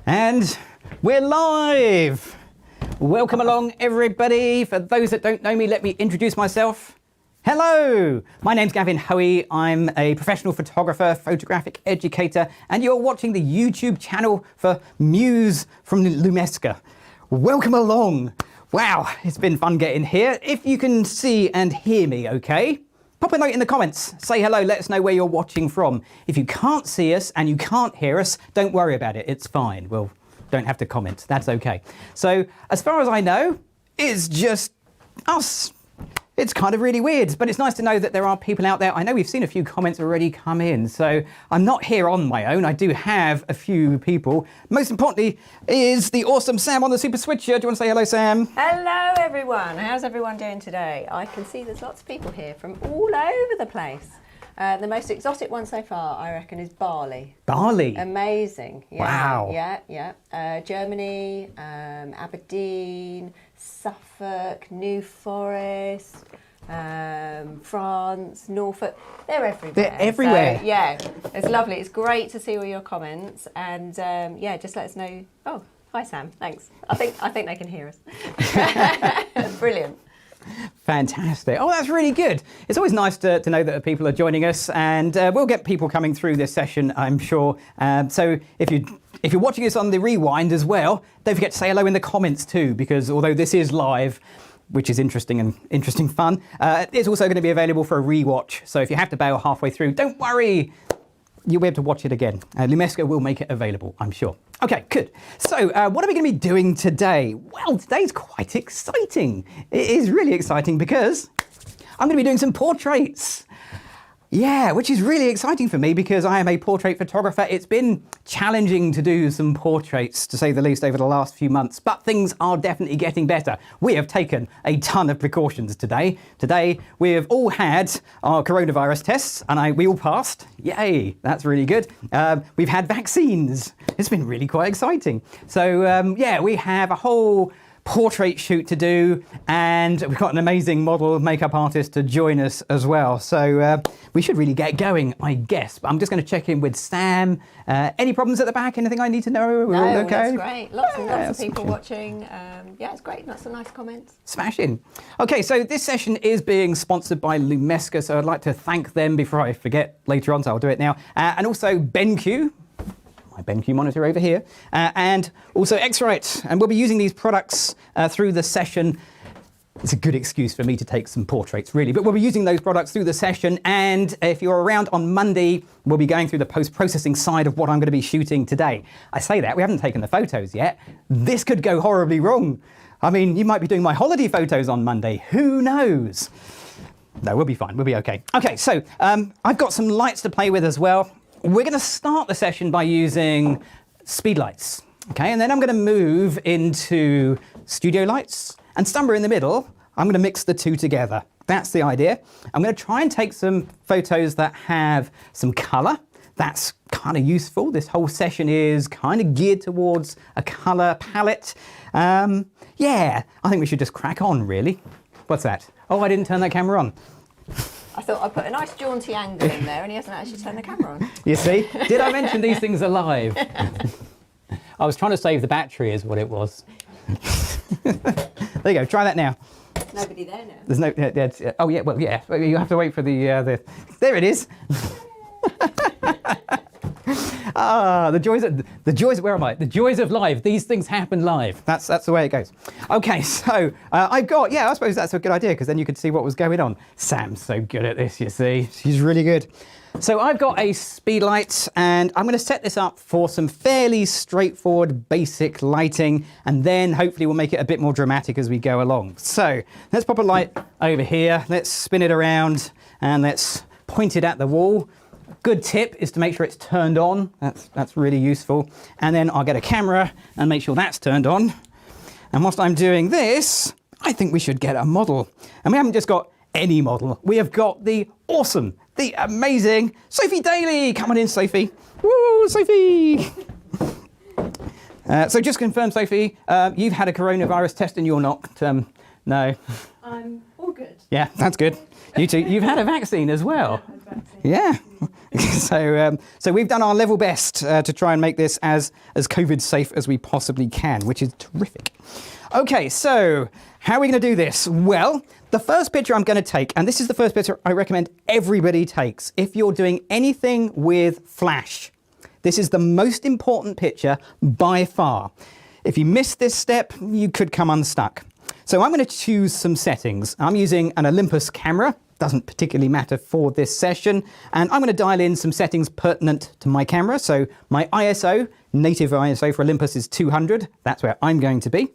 And we're live! Welcome along, everybody. For those that don't know me, let me introduce myself. Hello! My name's Gavin Hoey. I'm a professional photographer, photographic educator, and you're watching the YouTube channel for Muse from Lumesca. Welcome along. Wow, it's been fun getting here. If you can see and hear me okay, pop a note in the comments, say hello, let us know where you're watching from. If you can't see us and you can't hear us, don't worry about it, it's fine. Well, don't have to comment, that's okay. So, as far as I know, it's just us. It's kind of really weird, but it's nice to know that there are people out there. I know we've seen a few comments already come in, so I'm not here on my own. I do have a few people. Most importantly is the awesome Sam on the Super Switcher. Do you want to say hello, Sam? Hello, everyone. How's everyone doing today? I can see there's lots of people here from all over the place. The most exotic one so far, I reckon, is Bali. Bali? Amazing. Yeah, wow. Yeah. Germany, Aberdeen, Suffolk, New Forest, France, Norfolk. They're everywhere. They're everywhere. So, yeah, it's lovely. It's great to see all your comments. And yeah, just let us know. Oh, hi, Sam. Thanks. I think they can hear us. Brilliant. Fantastic. Oh, that's really good. It's always nice to know that people are joining us, and we'll get people coming through this session, I'm sure. So if you're watching this on the rewind as well, don't forget to say hello in the comments too, because although this is live, which is interesting fun, it's also going to be available for a rewatch. So if you have to bail halfway through, don't worry. You'll be able to watch it again. Lumesca will make it available, I'm sure. Okay, good. So what are we going to be doing today? Well, today's quite exciting. It is really exciting because I'm going to be doing some portraits. Yeah, which is really exciting for me because I am a portrait photographer. It's been challenging to do some portraits, to say the least, over the last few months, but things are definitely getting better. We have taken a ton of precautions today. Today, we have all had our coronavirus tests, and we all passed. Yay, that's really good. We've had vaccines. It's been really quite exciting. So, yeah, we have a whole portrait shoot to do, and we've got an amazing model makeup artist to join us as well. So we should really get going, I guess. But I'm just going to check in with Sam. Any problems at the back? Anything I need to know? We're all okay? That's great. Lots and lots of people watching. Yeah, it's great. Lots of nice comments. Smashing. Okay, so this session is being sponsored by Lumesca, so I'd like to thank them before I forget later on, so I'll do it now. And also BenQ. My BenQ monitor over here, and also X-Rite, and we'll be using these products through the session. it's a good excuse for me to take some portraits, really. But we'll be using those products through the session. And if you're around on Monday, we'll be going through the post-processing side of what I'm going to be shooting today. I say that, we haven't taken the photos yet. This could go horribly wrong. I mean, you might be doing my holiday photos on Monday. Who knows? No, we'll be fine. We'll be okay. Okay, so I've got some lights to play with as well. We're going to start the session by using speedlights. Okay, and then I'm going to move into studio lights. And somewhere in the middle, I'm going to mix the two together. That's the idea. I'm going to try and take some photos that have some color. That's kind of useful. This whole session is kind of geared towards a color palette. Yeah, I think we should just crack on, really. What's that? Oh, I didn't turn that camera on. I thought I put a nice jaunty angle in there and he hasn't actually turned the camera on. You see? Did I mention these things are live? I was trying to save the battery is what it was. There you go, try that now. Nobody there now. There's no, oh yeah, well yeah, you have to wait for the there it is. The joys, where am I? The joys of live. These things happen live. That's the way it goes. Okay, so I've got, yeah, I suppose that's a good idea because then you could see what was going on. Sam's so good at this, you see. She's really good. So I've got a speedlight and I'm going to set this up for some fairly straightforward basic lighting, and then hopefully we'll make it a bit more dramatic as we go along. So let's pop a light over here. Let's spin it around and let's point it at the wall. Good tip is to make sure it's turned on. That's really useful. And then I'll get a camera and make sure that's turned on. And whilst I'm doing this, I think we should get a model. And we haven't just got any model. We have got the awesome, the amazing Sophie Daly. Come on in, Sophie. Woo, Sophie. So just confirm, Sophie, you've had a coronavirus test and you're not, no. I'm all good. Yeah, that's good. You too. You've had a vaccine as well. Yeah. So we've done our level best to try and make this as COVID safe as we possibly can, which is terrific. Okay, so how are we going to do this? Well, the first picture I'm going to take, and this is the first picture I recommend everybody takes if you're doing anything with flash. This is the most important picture by far. If you miss this step, you could come unstuck. So I'm going to choose some settings. I'm using an Olympus camera. Doesn't particularly matter for this session. And I'm going to dial in some settings pertinent to my camera. So my ISO, native ISO for Olympus is 200. That's where I'm going to be.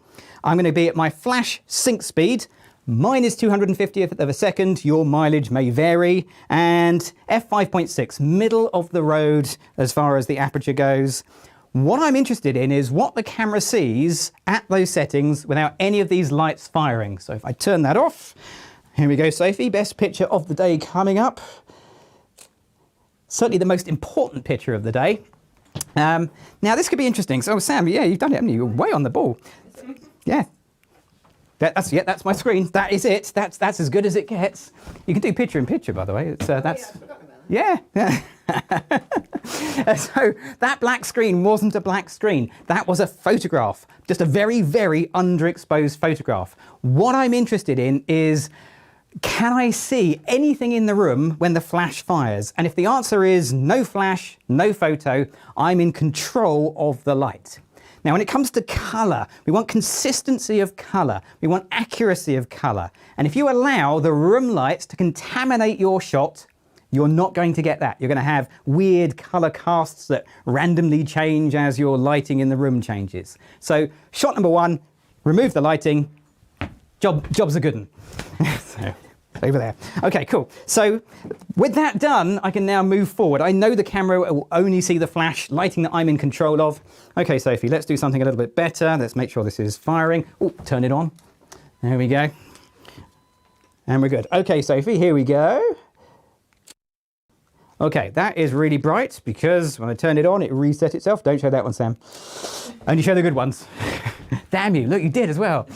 I'm going to be at my flash sync speed. Mine is 250th of a second. Your mileage may vary. And f5.6, middle of the road as far as the aperture goes. What I'm interested in is what the camera sees at those settings without any of these lights firing. So if I turn that off, here we go, Sophie, best picture of the day coming up. Certainly the most important picture of the day. Now this could be interesting. So Sam, yeah, you've done it, haven't you? You're way on the ball. Yeah. That's my screen. That is it. That's as good as it gets. You can do picture in picture, by the way. It's that's yeah. So that black screen wasn't a black screen. That was a photograph, just a very, very underexposed photograph. What I'm interested in is, can I see anything in the room when the flash fires? And if the answer is no flash, no photo, I'm in control of the light. Now, when it comes to color, we want consistency of color. We want accuracy of color. And if you allow the room lights to contaminate your shot, you're not going to get that. You're going to have weird color casts that randomly change as your lighting in the room changes. So shot number one, remove the lighting. Job's a good one. So, over there. Okay, cool. So with that done, I can now move forward. I know the camera will only see the flash lighting that I'm in control of. Okay, Sophie, let's do something a little bit better. Let's make sure this is firing. Oh, turn it on. There we go. And we're good. Okay, Sophie, here we go. Okay, that is really bright because when I turn it on, it reset itself. Don't show that one, Sam. Only show the good ones. Damn you, look, you did as well.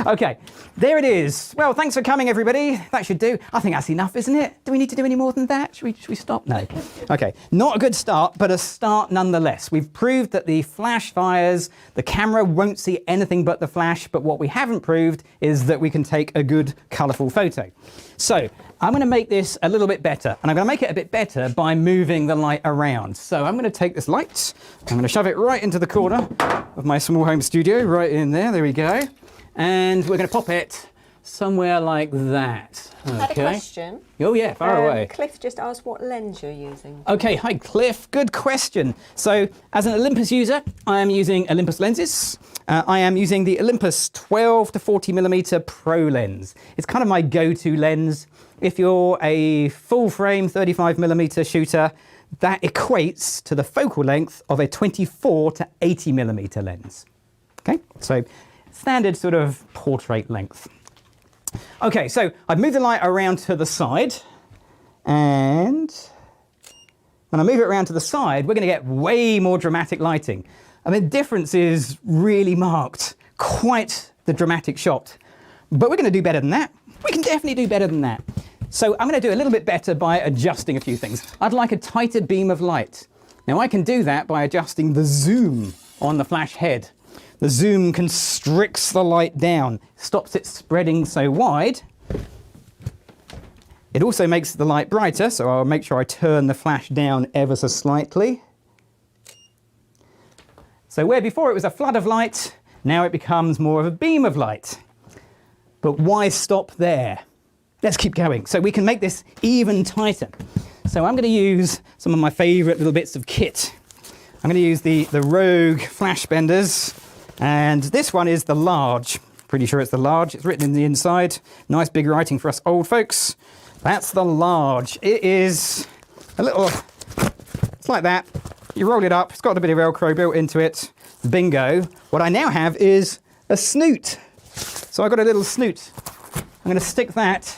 Okay, there it is. Well, thanks for coming, everybody. That should do. I think that's enough, isn't it? Do we need to do any more than that? Should we stop? No. Okay, not a good start, but a start nonetheless. We've proved that the flash fires, the camera won't see anything but the flash, but what we haven't proved is that we can take a good, colourful photo. So I'm going to make this a little bit better, and I'm going to make it a bit better by moving the light around. So I'm going to take this light, I'm going to shove it right into the corner of my small home studio, right in there. There we go. and we're going to pop it somewhere like that. Okay. I had a question. Oh yeah, far away. Cliff just asked what lens you're using. Okay, hi Cliff, good question. So as an Olympus user, I am using Olympus lenses. I am using the Olympus 12 to 40mm Pro lens. It's kind of my go-to lens. If you're a full frame 35mm shooter, that equates to the focal length of a 24 to 80mm lens. Okay, so standard sort of portrait length. Okay, so I've moved the light around to the side, and when I move it around to the side, we're going to get way more dramatic lighting. I mean, the difference is really marked, quite the dramatic shot. But we're going to do better than that. We can definitely do better than that. So I'm going to do a little bit better by adjusting a few things. I'd like a tighter beam of light. Now I can do that by adjusting the zoom on the flash head. The zoom constricts the light down, stops it spreading so wide. It also makes the light brighter, so I'll make sure I turn the flash down ever so slightly. So where before it was a flood of light, now it becomes more of a beam of light. But why stop there? Let's keep going. So we can make this even tighter. So I'm going to use some of my favorite little bits of kit. I'm going to use the Rogue flash benders. And this one is the large. Pretty sure it's the large. It's written in the inside. Nice big writing for us old folks. That's the large. It is a little, it's like that. You roll it up. It's got a bit of Velcro built into it. Bingo. What I now have is a snoot. So I've got a little snoot. I'm going to stick that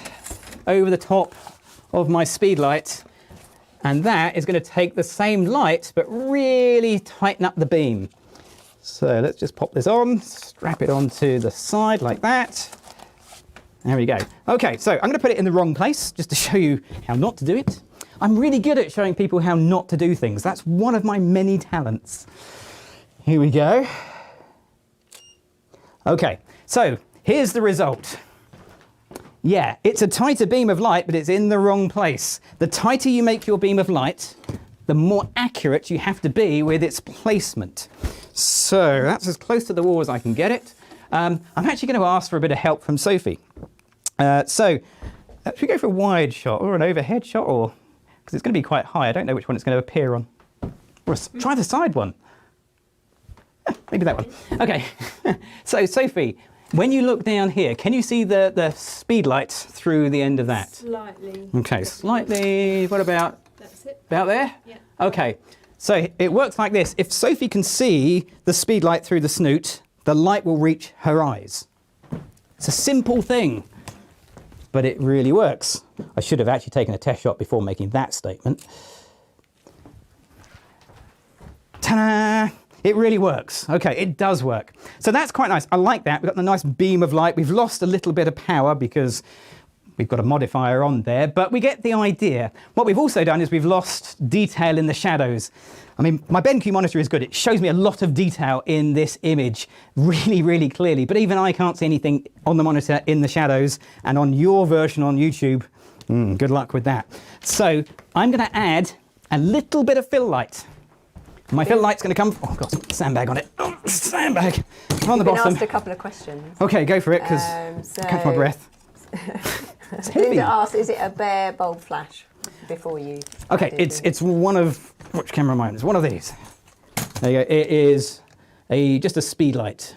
over the top of my speedlight. And that is going to take the same light, but really tighten up the beam. So let's just pop this on, strap it onto the side like that. There we go. Okay, so I'm going to put it in the wrong place just to show you how not to do it. I'm really good at showing people how not to do things. That's one of my many talents. Here we go. Okay, so here's the result. Yeah, it's a tighter beam of light, but it's in the wrong place. The tighter you make your beam of light, the more accurate you have to be with its placement. So that's as close to the wall as I can get it. I'm actually going to ask for a bit of help from Sophie. Should we go for a wide shot or an overhead shot, or because it's going to be quite high? I don't know which one it's going to appear on. Or try the side one. Maybe that one. Okay. So Sophie, when you look down here, can you see the speed lights through the end of that? Slightly. Okay, slightly. What about? That's it. About there? Yeah. Okay. So it works like this. If Sophie can see the speed light through the snoot, the light will reach her eyes. It's a simple thing, but it really works. I should have actually taken a test shot before making that statement. Ta-da! It really works. Okay, it does work. So that's quite nice. I like that. We've got the nice beam of light. We've lost a little bit of power because we've got a modifier on there, but we get the idea. What we've also done is we've lost detail in the shadows. I mean, my BenQ monitor is good. It shows me a lot of detail in this image really, really clearly, but even I can't see anything on the monitor in the shadows, and on your version on YouTube, good luck with that. So I'm going to add a little bit of fill light. My fill light's going to come, oh, got some sandbag on it. Oh, sandbag on the bottom. I've been asked a couple of questions. Okay, go for it, because I catch my breath. It's heavy. Is it a bare bulb flash before you? Okay, it's one of, which camera am I on? It's one of these. There you go. It is just a speed light.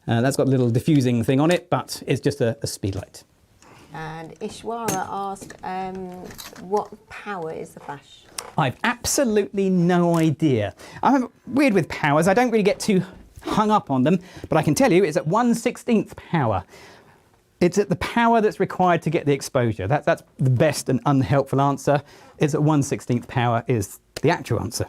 That's got a little diffusing thing on it, but it's just a speed light. And Ishwara asked, what power is the flash? I've absolutely no idea. I'm weird with powers. I don't really get too hung up on them, but I can tell you it's at 1/16th power. It's at the power that's required to get the exposure. That's the best and unhelpful answer. It's at 1/16th power is the actual answer.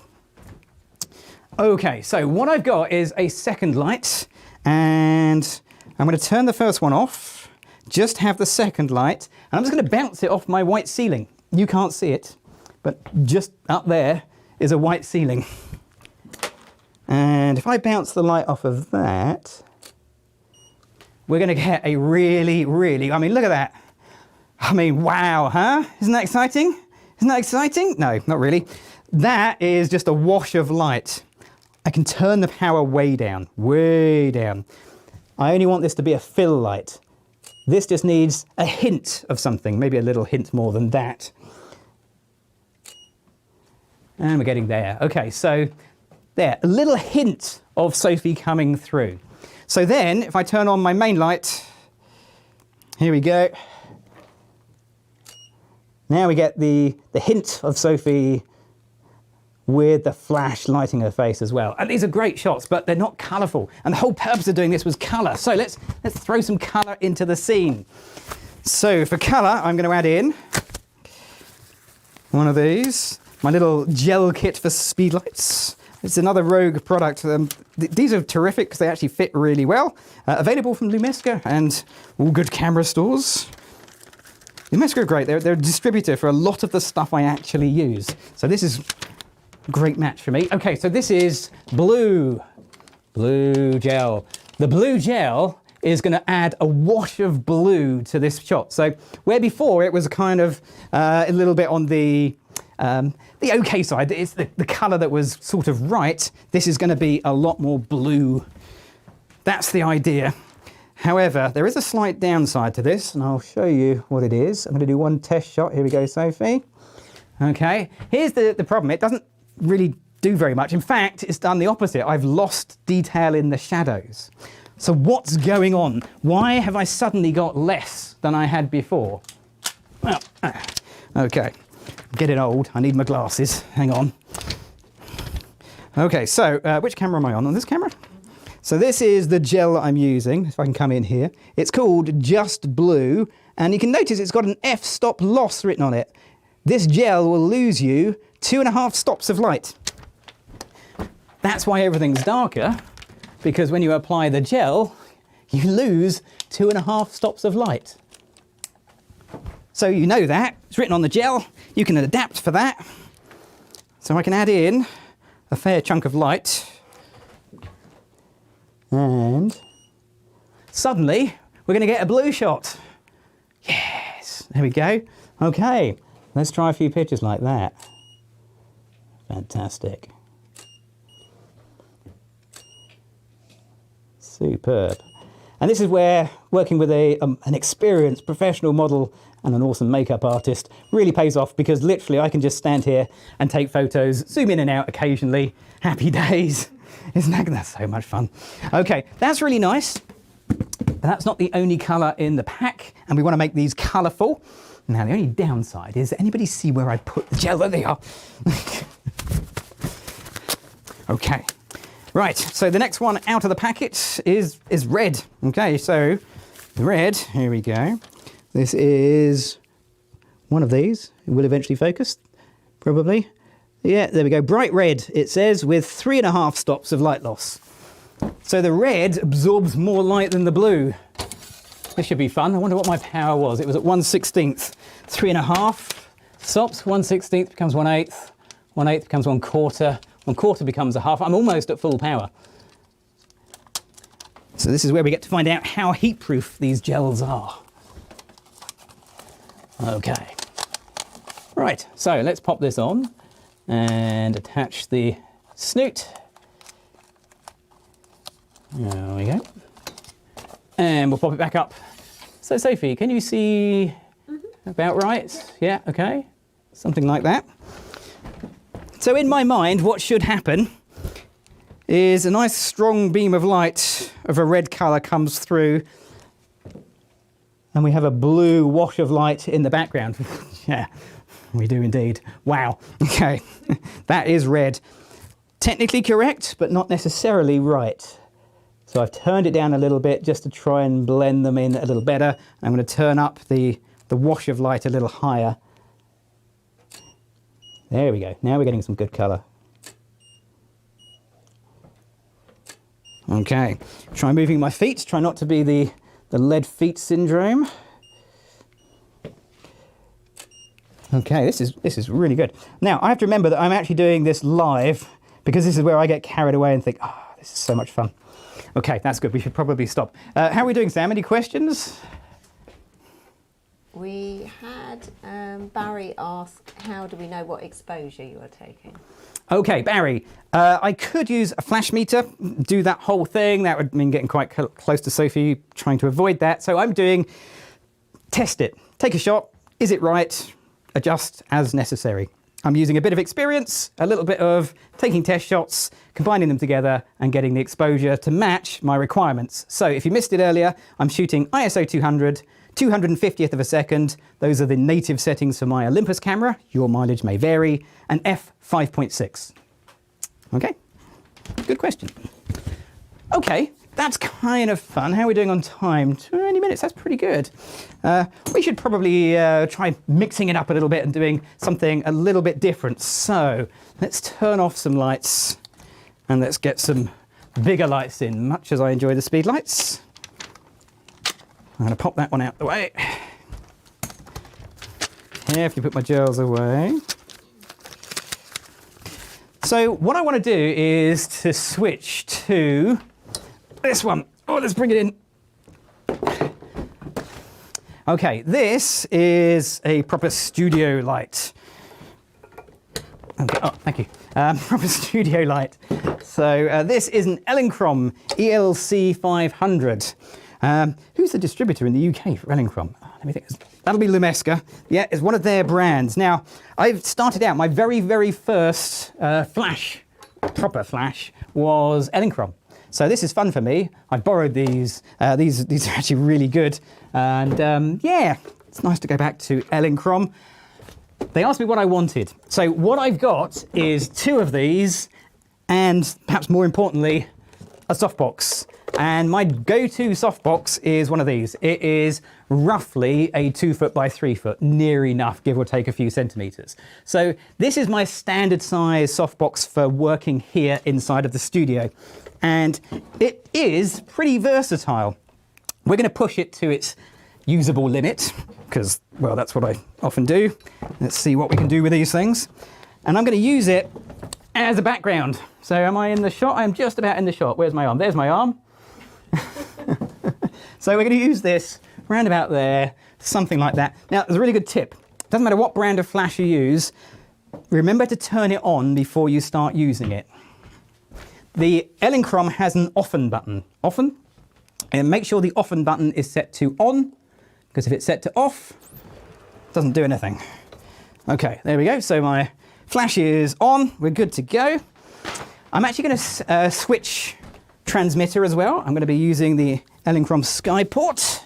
Okay, so what I've got is a second light, and I'm going to turn the first one off, just have the second light, and I'm just going to bounce it off my white ceiling. You can't see it, but just up there is a white ceiling. And if I bounce the light off of that, we're going to get a really, I mean, look at that. I mean, wow, huh? Isn't that exciting? Isn't that exciting? No, not really. That is just a wash of light. I can turn the power way down, way down. I only want this to be a fill light. This just needs a hint of something, maybe a little hint more than that. And we're getting there. Okay, so there, a little hint of Sophie coming through. So then, if I turn on my main light, here we go. Now we get the hint of Sophie with the flash lighting her face as well. And these are great shots, but they're not colourful. And the whole purpose of doing this was colour. So let's throw some colour into the scene. So for colour, I'm going to add in one of these, my little gel kit for speedlights. It's another Rogue product. These are terrific because they actually fit really well. Available from Lumesca and all good camera stores. Lumesca are great. They're a distributor for a lot of the stuff I actually use. So this is a great match for me. Okay, so this is blue gel. The blue gel is going to add a wash of blue to this shot. So where before it was kind of a little bit on the okay side, it's the colour that was sort of right. This is going to be a lot more blue. That's the idea. However, there is a slight downside to this, and I'll show you what it is. I'm going to do one test shot. Here we go, Sophie. Okay, here's the problem. It doesn't really do very much. In fact, it's done the opposite. I've lost detail in the shadows. So what's going on? Why have I suddenly got less than I had before? Well, okay. Getting old. I need my glasses. Hang on. Okay, so which camera am I on? On this camera? So this is the gel that I'm using. If I can come in here. It's called Just Blue, and you can notice it's got an f-stop loss written on it. This gel will lose you 2.5 stops of light. That's why everything's darker, because when you apply the gel, you lose 2.5 stops of light. So you know that. It's written on the gel. You can adapt for that. So I can add in a fair chunk of light. And suddenly, we're going to get a blue shot. Yes, there we go. Okay, let's try a few pictures like that. Fantastic. Superb. And this is where working with an experienced professional model and an awesome makeup artist really pays off, because literally I can just stand here and take photos, zoom in and out occasionally. Happy days. Isn't that so much fun? Okay, that's really nice. But that's not the only colour in the pack, and we want to make these colourful. Now, the only downside is, anybody see where I put the gel? There they are. Okay, right, so the next one out of the packet is red. Okay, so red, here we go. This is one of these. It will eventually focus, probably. Yeah, there we go. Bright red, it says, with 3.5 stops of light loss. So the red absorbs more light than the blue. This should be fun. I wonder what my power was. It was at 1/16. 3.5 stops. 1/16 becomes 1/8. 1/8 becomes 1/4. 1/4 becomes a half. I'm almost at full power. So this is where we get to find out how heat-proof these gels are. Okay. Right, so let's pop this on and attach the snoot. There we go. And we'll pop it back up. So Sophie, can you see about right? Yeah, okay. Something like that. So in my mind, what should happen is a nice strong beam of light of a red colour comes through, and we have a blue wash of light in the background. Yeah, we do indeed. Wow. Okay, that is red. Technically correct, but not necessarily right. So I've turned it down a little bit just to try and blend them in a little better. I'm going to turn up the wash of light a little higher. There we go. Now we're getting some good colour. Okay, try moving my feet. Try not to be the lead feet syndrome. Okay, this is really good. Now, I have to remember that I'm actually doing this live, because this is where I get carried away and think, oh, this is so much fun. Okay, that's good. We should probably stop. How are we doing, Sam? Any questions? We had Barry ask, how do we know what exposure you are taking? Okay, Barry, I could use a flash meter, do that whole thing. That would mean getting quite close to Sophie, trying to avoid that. So I'm doing, test it, take a shot, is it right, adjust as necessary. I'm using a bit of experience, a little bit of taking test shots, combining them together and getting the exposure to match my requirements. So if you missed it earlier, I'm shooting ISO 200, 250th of a second. Those are the native settings for my Olympus camera. Your mileage may vary. And f/5.6. Okay, good question. Okay, that's kind of fun. How are we doing on time? 20 minutes, that's pretty good. We should probably try mixing it up a little bit and doing something a little bit different. So let's turn off some lights and let's get some bigger lights in, much as I enjoy the speed lights. I'm going to pop that one out the way. Carefully put my gels away. So what I want to do is to switch to this one. Oh, let's bring it in. Okay, this is a proper studio light. Okay. Oh, thank you. Proper studio light. So this is an Elinchrom ELC 500. Who's the distributor in the UK for Elinchrom? Let me think. That'll be Lumesca. Yeah, it's one of their brands. Now, I've started out, my very, very first flash, proper flash, was Elinchrom. So this is fun for me. I borrowed these. These are actually really good. And yeah, it's nice to go back to Elinchrom. They asked me what I wanted. So what I've got is 2 of these and perhaps more importantly, a softbox. And my go-to softbox is one of these. It is roughly a 2 foot by 3 foot, near enough, give or take a few centimeters. So this is my standard size softbox for working here inside of the studio. And it is pretty versatile. We're going to push it to its usable limit because, well, that's what I often do. Let's see what we can do with these things. And I'm going to use it as a background. So am I in the shot? I'm just about in the shot. Where's my arm? There's my arm. So we're going to use this round about there, something like that. Now, there's a really good tip. Doesn't matter what brand of flash you use, remember to turn it on before you start using it. The Elinchrom has an often button. Often? And make sure the often button is set to on, because if it's set to off, it doesn't do anything. Okay, there we go. So my flash is on. We're good to go. I'm actually going to switch transmitter as well. I'm going to be using the Elinchrom Skyport.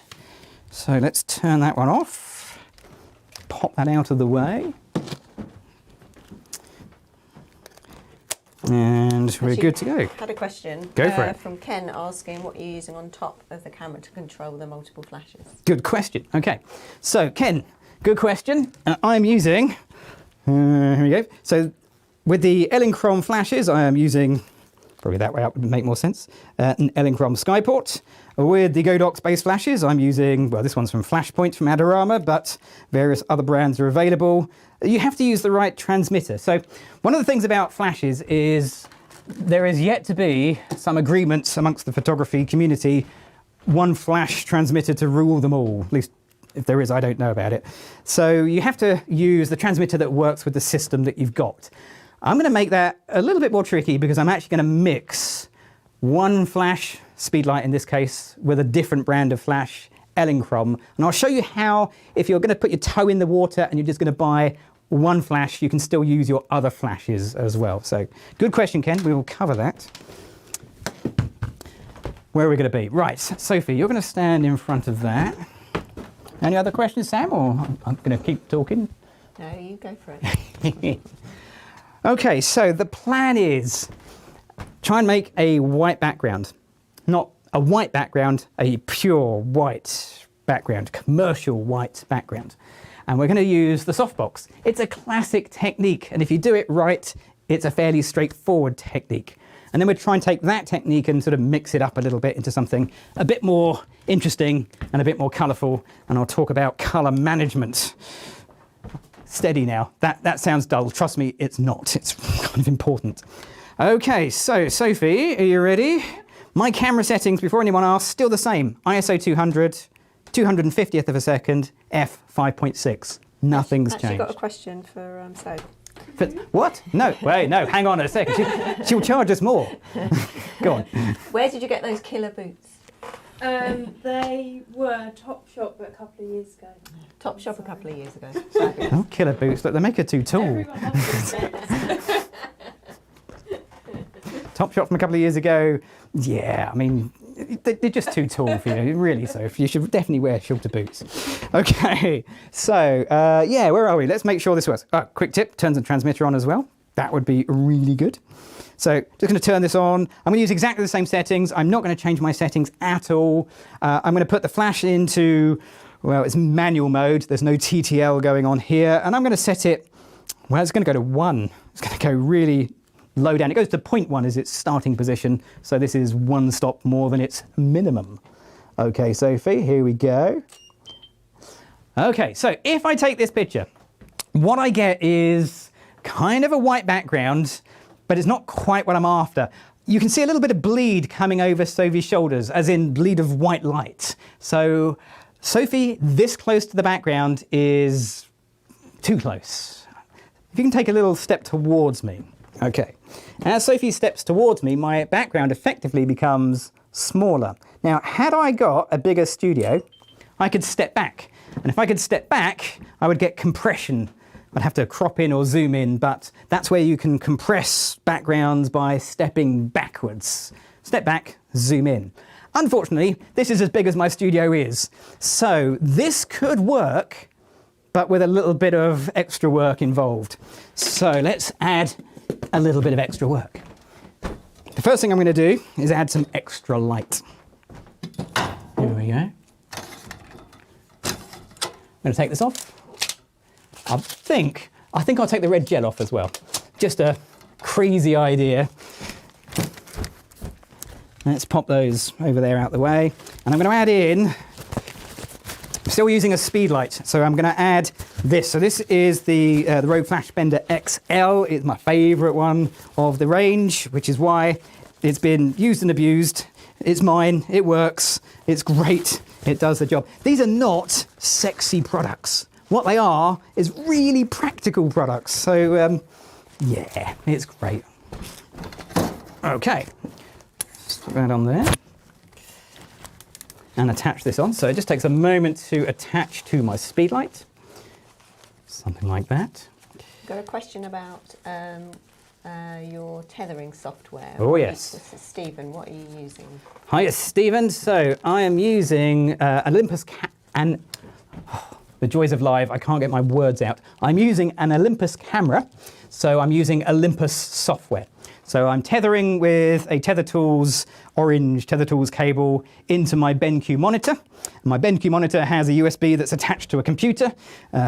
So let's turn that one off. Pop that out of the way. And we're good to go. Had a question. Go for it. From Ken asking what you're using on top of the camera to control the multiple flashes. Good question. Okay. So Ken, good question. I'm using, here we go. So with the Elinchrom flashes, I am using, probably that way up would make more sense, an Elinchrom Skyport. With the Godox base flashes, I'm using, well, this one's from Flashpoint from Adorama, but various other brands are available. You have to use the right transmitter. So one of the things about flashes is there is yet to be some agreements amongst the photography community, one flash transmitter to rule them all. At least if there is, I don't know about it. So you have to use the transmitter that works with the system that you've got. I'm going to make that a little bit more tricky because I'm actually going to mix one flash, speedlight in this case, with a different brand of flash, Elinchrom. And I'll show you how, if you're going to put your toe in the water and you're just going to buy one flash, you can still use your other flashes as well. So good question, Ken. We will cover that. Where are we going to be? Right, Sophie, you're going to stand in front of that. Any other questions, Sam, or I'm going to keep talking? No, you go for it. Okay, so the plan is try and make a white background. Not a white background, a pure white background, commercial white background. And we're going to use the softbox. It's a classic technique, and if you do it right, it's a fairly straightforward technique. And then we'll try and take that technique and sort of mix it up a little bit into something a bit more interesting and a bit more colourful, and I'll talk about colour management. Steady now. That sounds dull. Trust me, it's not. It's kind of important. Okay, so Sophie, are you ready? My camera settings, before anyone asks, still the same. ISO 200, 250th of a second, f 5.6. Nothing's Actually changed. got a question for Soph. But what? No, wait, no, hang on a second. She'll charge us more. Go on. Where did you get those killer boots? They were Topshop a couple of years ago. Topshop a couple of years ago. Oh, killer boots. Look, they make her too tall. Everyone loves those. Topshop from a couple of years ago. Yeah, I mean, they're just too tall for you, really. So you should definitely wear shorter boots. Okay, so yeah, where are we? Let's make sure this works. Quick tip: turns the transmitter on as well. That would be really good. So just going to turn this on. I'm going to use exactly the same settings. I'm not going to change my settings at all. I'm going to put the flash into, well, it's manual mode. There's no TTL going on here. And I'm going to set it, well, it's going to go to 1. It's going to go really low down. It goes to 0.1 as its starting position. So this is 1 stop more than its minimum. Okay, Sophie, here we go. Okay, so if I take this picture, what I get is kind of a white background, but it's not quite what I'm after. You can see a little bit of bleed coming over Sophie's shoulders, as in bleed of white light. So Sophie, this close to the background is too close. If you can take a little step towards me. Okay. As Sophie steps towards me, my background effectively becomes smaller. Now, had I got a bigger studio, I could step back. And if I could step back, I would get compression. I'd have to crop in or zoom in, but that's where you can compress backgrounds by stepping backwards. Step back, zoom in. Unfortunately, this is as big as my studio is. So this could work, but with a little bit of extra work involved. So let's add a little bit of extra work. The first thing I'm going to do is add some extra light. Here we go. I'm going to take this off. I think I'll take the red gel off as well. Just a crazy idea. Let's pop those over there out the way. And I'm going to add in, I'm still using a speedlight, so I'm going to add this. So this is the Rogue Flash Bender XL. It's my favourite one of the range, which is why it's been used and abused. It's mine, it works, it's great, it does the job. These are not sexy products. What they are is really practical products. So yeah, it's great. Okay, just put that on there and attach this on. So it just takes a moment to attach to my speedlight. Something like that. Got a question about your tethering software. Oh, yes. This is Stephen, what are you using? Hi, Stephen. So I am using Olympus the joys of live, I can't get my words out. I'm using an Olympus camera, so I'm using Olympus software. So I'm tethering with a Tether Tools, orange Tether Tools cable into my BenQ monitor. My BenQ monitor has a USB that's attached to a computer,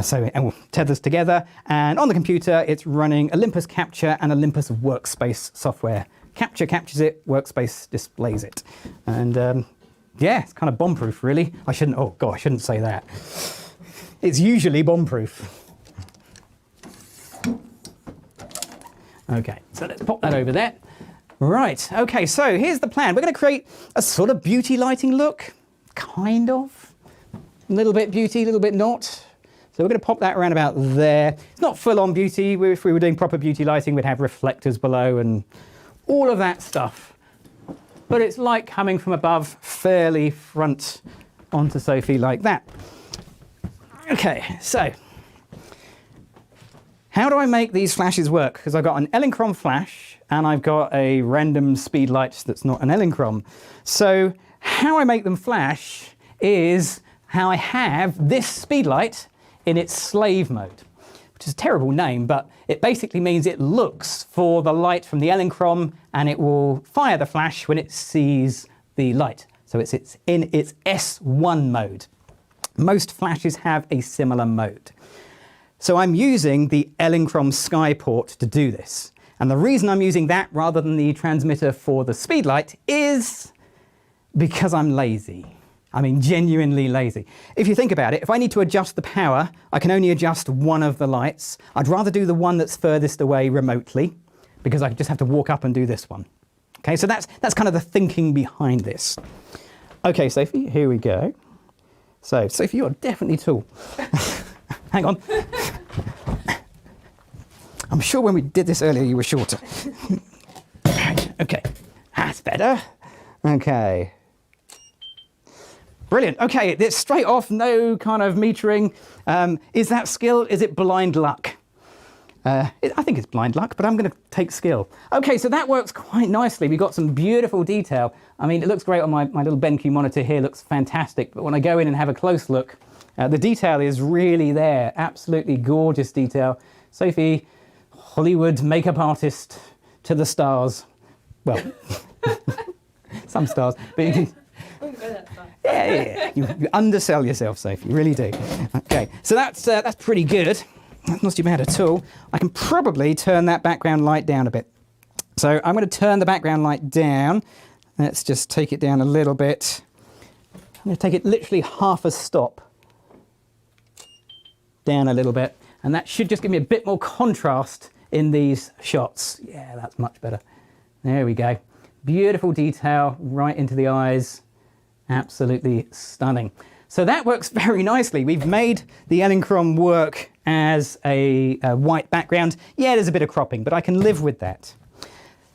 so it tethers together. And on the computer, it's running Olympus Capture and Olympus Workspace software. Capture captures it, Workspace displays it. And yeah, it's kind of bomb-proof, really. I shouldn't say that. It's usually bomb-proof. Okay, so let's pop that over there. Right, okay, so here's the plan. We're going to create a sort of beauty lighting look, kind of. A little bit beauty, a little bit not. So we're going to pop that around about there. It's not full-on beauty. If we were doing proper beauty lighting, we'd have reflectors below and all of that stuff. But it's light coming from above, fairly front onto Sophie like that. Okay, so how do I make these flashes work? Because I've got an Elinchrom flash and I've got a random speed light that's not an Elinchrom. So how I make them flash is how I have this speed light in its slave mode, which is a terrible name, but it basically means it looks for the light from the Elinchrom and it will fire the flash when it sees the light. So it's in its S1 mode. Most flashes have a similar mode. So I'm using the Elinchrom Skyport to do this. And the reason I'm using that rather than the transmitter for the speedlight is because I'm lazy. I mean, genuinely lazy. If you think about it, if I need to adjust the power, I can only adjust one of the lights. I'd rather do the one that's furthest away remotely because I just have to walk up and do this one. Okay, so that's kind of the thinking behind this. Okay, Sophie, here we go. So, Sophie, you're definitely tall. Hang on. I'm sure when we did this earlier, you were shorter. Okay, that's better. Okay. Brilliant. Okay, it's straight off, no kind of metering. Is that skill? Is it blind luck? I think it's blind luck, but I'm going to take skill. Okay, so that works quite nicely. We've got some beautiful detail. I mean, it looks great on my little BenQ monitor here, looks fantastic. But when I go in and have a close look, the detail is really there. Absolutely gorgeous detail. Sophie, Hollywood makeup artist to the stars. Well, some stars, but you can... Yeah. You undersell yourself, Sophie. You really do. Okay, so that's pretty good. That's not too bad at all. I can probably turn that background light down a bit. So I'm going to turn the background light down. Let's just take it down a little bit. I'm going to take it literally half a stop down a little bit, and that should just give me a bit more contrast in these shots. Yeah, that's much better. There we go. Beautiful detail right into the eyes. Absolutely stunning. So that works very nicely. We've made the Elinchrom work as a white background. Yeah, there's a bit of cropping, but I can live with that.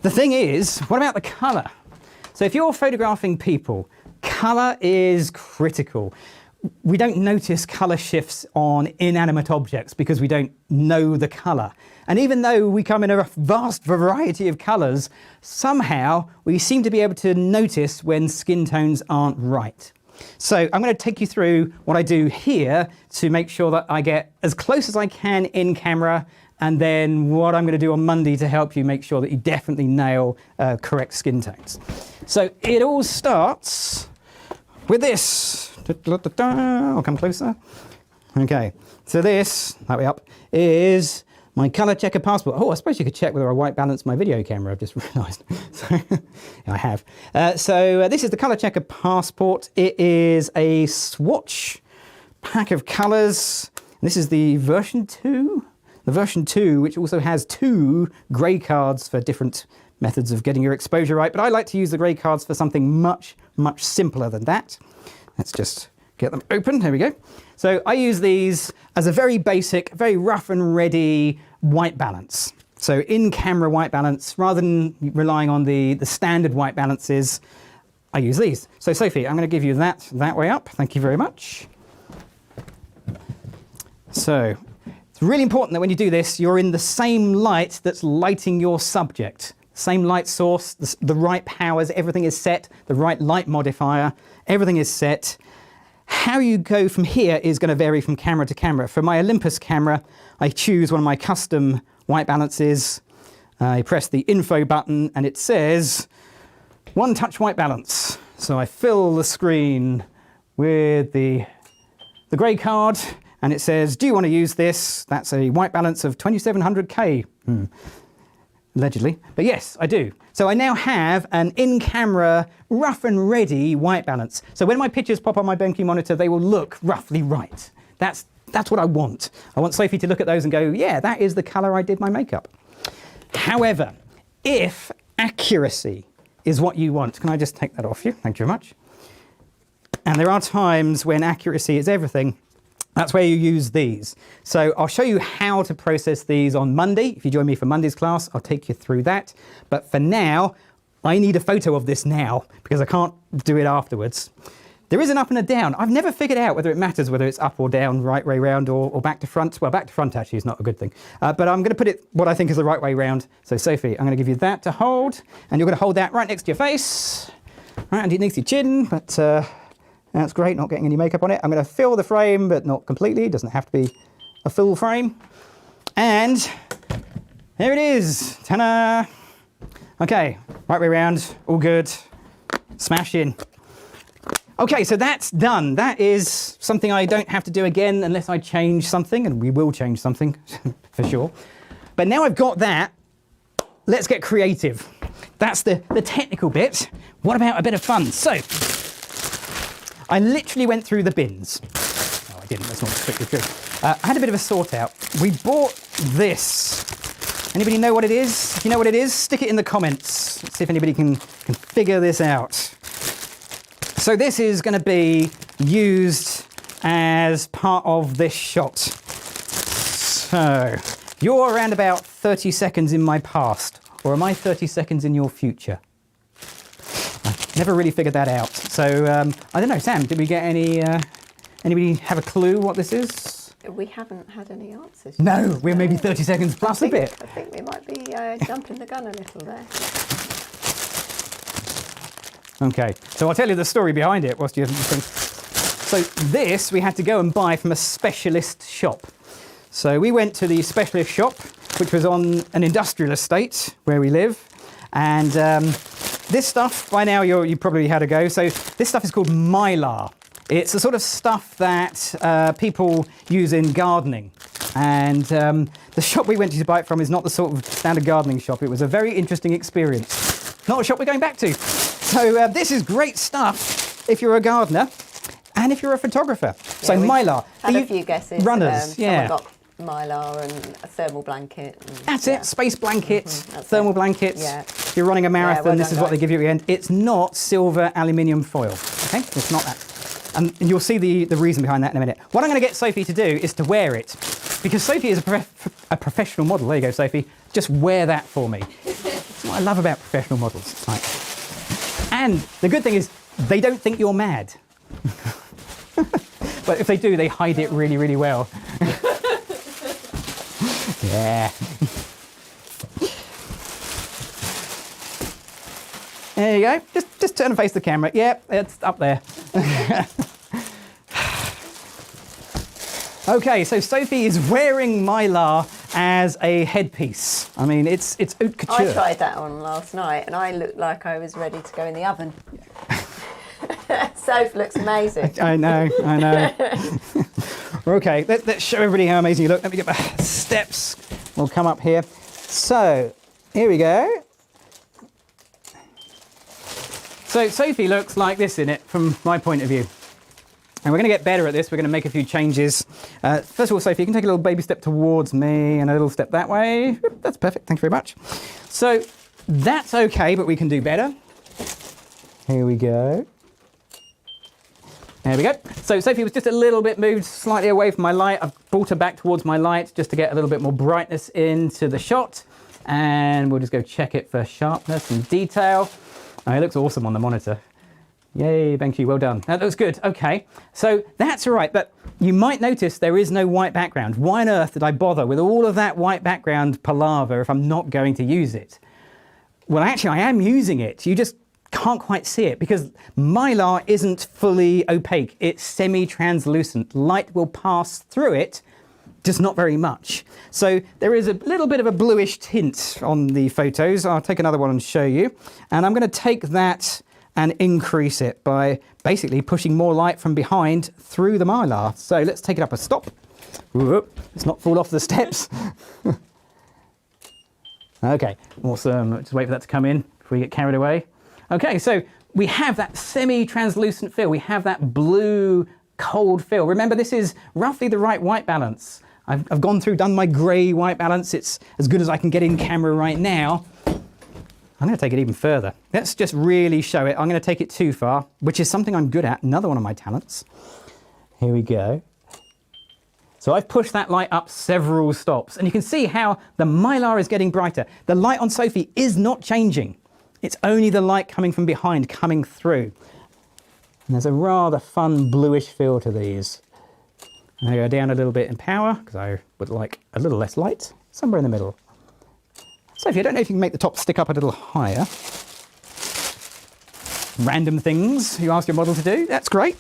The thing is, what about the color? So if you're photographing people, color is critical. We don't notice color shifts on inanimate objects because we don't know the color. And even though we come in a vast variety of colors, somehow we seem to be able to notice when skin tones aren't right. So I'm going to take you through what I do here to make sure that I get as close as I can in camera, and then what I'm going to do on Monday to help you make sure that you definitely nail correct skin tones. So it all starts with this. I'll come closer. Okay, so this, that way up, is my ColorChecker passport. Oh, I suppose you could check whether I white balance my video camera, I've just realised. So, I have. So this is the ColorChecker passport. It is a swatch pack of colours. This is the version 2. The version 2, which also has 2 grey cards for different methods of getting your exposure right. But I like to use the grey cards for something much, much simpler than that. Let's just get them open. There we go. So I use these as a very basic, very rough and ready white balance. So in-camera white balance, rather than relying on the standard white balances, I use these. So Sophie, I'm going to give you that way up. Thank you very much. So it's really important that when you do this, you're in the same light that's lighting your subject. Same light source, the right powers, everything is set, the right light modifier, everything is set. How you go from here is going to vary from camera to camera. For my Olympus camera, I choose one of my custom white balances. I press the info button and it says one touch white balance. So I fill the screen with the grey card and it says, do you want to use this? That's a white balance of 2700K. Allegedly, but yes, I do. So I now have an in-camera, rough and ready white balance. So when my pictures pop on my BenQ monitor, they will look roughly right. That's what I want. I want Sophie to look at those and go, yeah, that is the color I did my makeup. However, if accuracy is what you want, can I just take that off you? Thank you very much. And there are times when accuracy is everything. That's where you use these. So I'll show you how to process these on Monday. If you join me for Monday's class, I'll take you through that. But for now, I need a photo of this now because I can't do it afterwards. There is an up and a down. I've never figured out whether it matters whether it's up or down, right way round or back to front. Well, back to front actually is not a good thing. But I'm going to put it what I think is the right way round. So Sophie, I'm going to give you that to hold. And you're going to hold that right next to your face. Right underneath your chin. But that's great, not getting any makeup on it. I'm going to fill the frame, but not completely. It doesn't have to be a full frame. And there it is. Ta-da! Okay, right way around, all good. Smash in. Okay, so that's done. That is something I don't have to do again unless I change something, and we will change something for sure. But now I've got that, let's get creative. That's the technical bit. What about a bit of fun? So, I literally went through the bins. No, I didn't, that's not strictly true. I had a bit of a sort out. We bought this. Anybody know what it is? If you know what it is, stick it in the comments. Let's see if anybody can figure this out. So this is going to be used as part of this shot. So, you're around about 30 seconds in my past, or am I 30 seconds in your future? I never really figured that out. So, I don't know, Sam, did we get anybody have a clue what this is? We haven't had any answers. No, we're maybe 30 seconds plus a bit. I think we might be jumping the gun a little there. Okay, so I'll tell you the story behind it whilst you think. So this we had to go and buy from a specialist shop. So we went to the specialist shop, which was on an industrial estate where we live. And this stuff, by now you probably had a go. So this stuff is called mylar. It's the sort of stuff that people use in gardening. And the shop we went to buy it from is not the sort of standard gardening shop. It was a very interesting experience. Not a shop we're going back to. So this is great stuff if you're a gardener and if you're a photographer. Yeah, so mylar. Had a few guesses. Runners, yeah. Someone got mylar and a thermal blanket. And, that's it, space blankets, thermal blankets. Yeah. If you're running a marathon, well this is what they give you at the end. It's not silver aluminium foil, okay? It's not that. And you'll see the reason behind that in a minute. What I'm going to get Sophie to do is to wear it. Because Sophie is a professional model. There you go, Sophie. Just wear that for me. That's what I love about professional models. Right. And the good thing is, they don't think you're mad. But if they do, they hide it really, really well. Yeah. There you go. Just turn and face the camera. Yep, it's up there. Okay, so Sophie is wearing mylar as a headpiece. I mean, it's haute couture. I tried that on last night, and I looked like I was ready to go in the oven. Soph looks amazing. I know. Okay, let's show everybody how amazing you look. Let me get my steps. We'll come up here. So, here we go. So Sophie looks like this in it from my point of view. And we're going to get better at this. We're going to make a few changes. First of all, Sophie, you can take a little baby step towards me and a little step that way. That's perfect. Thank you very much. So that's okay, but we can do better. Here we go. There we go. So Sophie was just a little bit moved slightly away from my light. I've brought her back towards my light just to get a little bit more brightness into the shot. And we'll just go check it for sharpness and detail. Oh, it looks awesome on the monitor. Yay, BenQ, well done. That looks good. Okay, so that's all right, but you might notice there is no white background. Why on earth did I bother with all of that white background palaver if I'm not going to use it? Well, actually, I am using it. You just can't quite see it because mylar isn't fully opaque. It's semi-translucent. Light will pass through it, just not very much. So there is a little bit of a bluish tint on the photos. I'll take another one and show you. And I'm going to take that and increase it by basically pushing more light from behind through the mylar. So let's take it up a stop. Whoop, let's not fall off the steps. Okay, awesome. Just wait for that to come in before we get carried away. Okay, so we have that semi-translucent feel. We have that blue, cold feel. Remember, this is roughly the right white balance. I've gone through, done my grey white balance. It's as good as I can get in camera right now. I'm going to take it even further. Let's just really show it. I'm going to take it too far, which is something I'm good at. Another one of my talents. Here we go. So I've pushed that light up several stops, and you can see how the mylar is getting brighter. The light on Sophie is not changing. It's only the light coming from behind coming through. And there's a rather fun bluish feel to these. And I go down a little bit in power, because I would like a little less light, somewhere in the middle. Sophie, I don't know if you can make the top stick up a little higher. Random things you ask your model to do, that's great.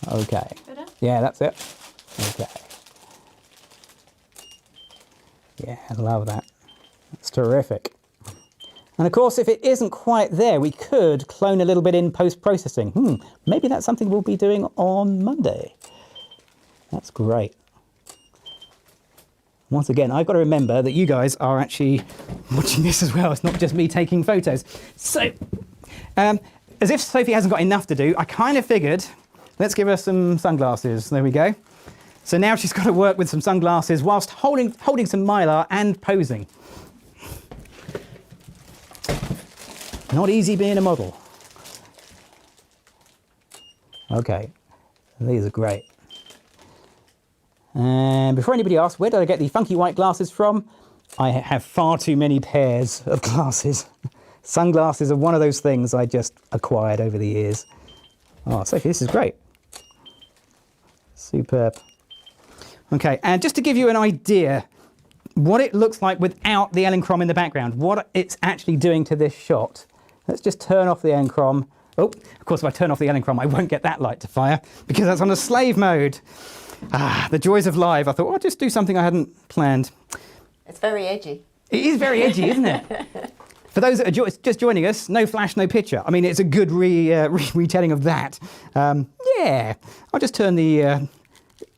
Okay. Better? Yeah, that's it. Okay. Yeah, I love that. That's terrific. And of course, if it isn't quite there, we could clone a little bit in post-processing. Maybe that's something we'll be doing on Monday. That's great. Once again, I've got to remember that you guys are actually watching this as well. It's not just me taking photos. So, as if Sophie hasn't got enough to do, I kind of figured, let's give her some sunglasses. There we go. So now she's got to work with some sunglasses whilst holding some mylar and posing. Not easy being a model. Okay, these are great. And before anybody asks, where did I get the funky white glasses from? I have far too many pairs of glasses. Sunglasses are one of those things I just acquired over the years. Oh, Sophie, this is great. Superb. Okay, and just to give you an idea what it looks like without the Elinchrom in the background, what it's actually doing to this shot. Let's just turn off the Elinchrom. Oh, of course, if I turn off the Elinchrom, I won't get that light to fire because that's on a slave mode. Ah, the joys of live. I thought, I'll just do something I hadn't planned. It's very edgy. It is very edgy, isn't it? For those that are just joining us, no flash, no picture. I mean, it's a good retelling of that. Yeah, I'll just turn the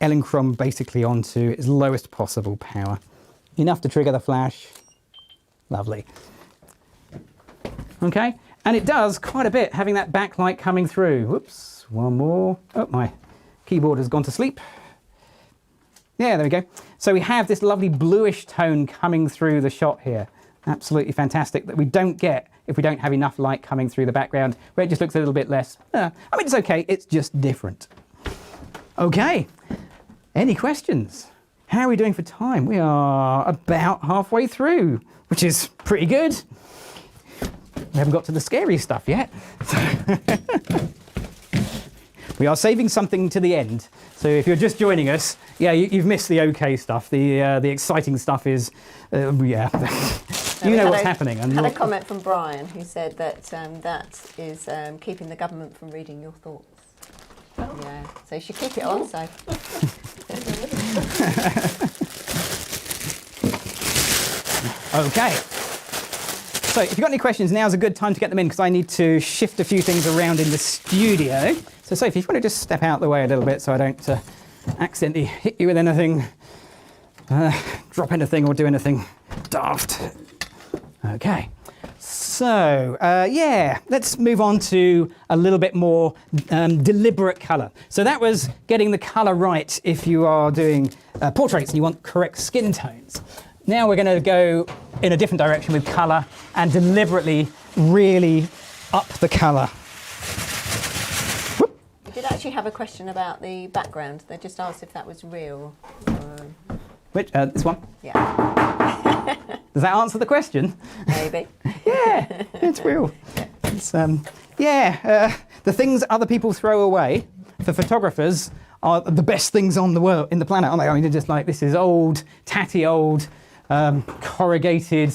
Elinchrom basically onto its lowest possible power. Enough to trigger the flash. Lovely. Okay, and it does quite a bit, having that backlight coming through. Whoops, one more. Oh, my keyboard has gone to sleep. Yeah, there we go. So we have this lovely bluish tone coming through the shot here. Absolutely fantastic, that we don't get if we don't have enough light coming through the background, where it just looks a little bit less. I mean, it's okay, it's just different. Okay, any questions? How are we doing for time? We are about halfway through, which is pretty good. We haven't got to the scary stuff yet. We are saving something to the end. So if you're just joining us, yeah, you've missed the okay stuff. The exciting stuff is, yeah, you know what's happening. I had a comment from Brian who said that that is keeping the government from reading your thoughts. Oh. Yeah, so you should keep it on, so. Okay. So if you've got any questions, now's a good time to get them in because I need to shift a few things around in the studio. So Sophie, if you want to just step out the way a little bit so I don't accidentally hit you with anything, drop anything or do anything daft. Okay. So, yeah, let's move on to a little bit more deliberate colour. So that was getting the colour right if you are doing portraits and you want correct skin tones. Now we're going to go in a different direction with colour and deliberately really up the colour. I did actually have a question about the background. They just asked if that was real. Which, this one? Yeah. Does that answer the question? Maybe. Yeah, it's real. It's, yeah, the things other people throw away for photographers are the best things on the world, in the planet, aren't they? I mean, they're just like, this is old, tatty old, corrugated,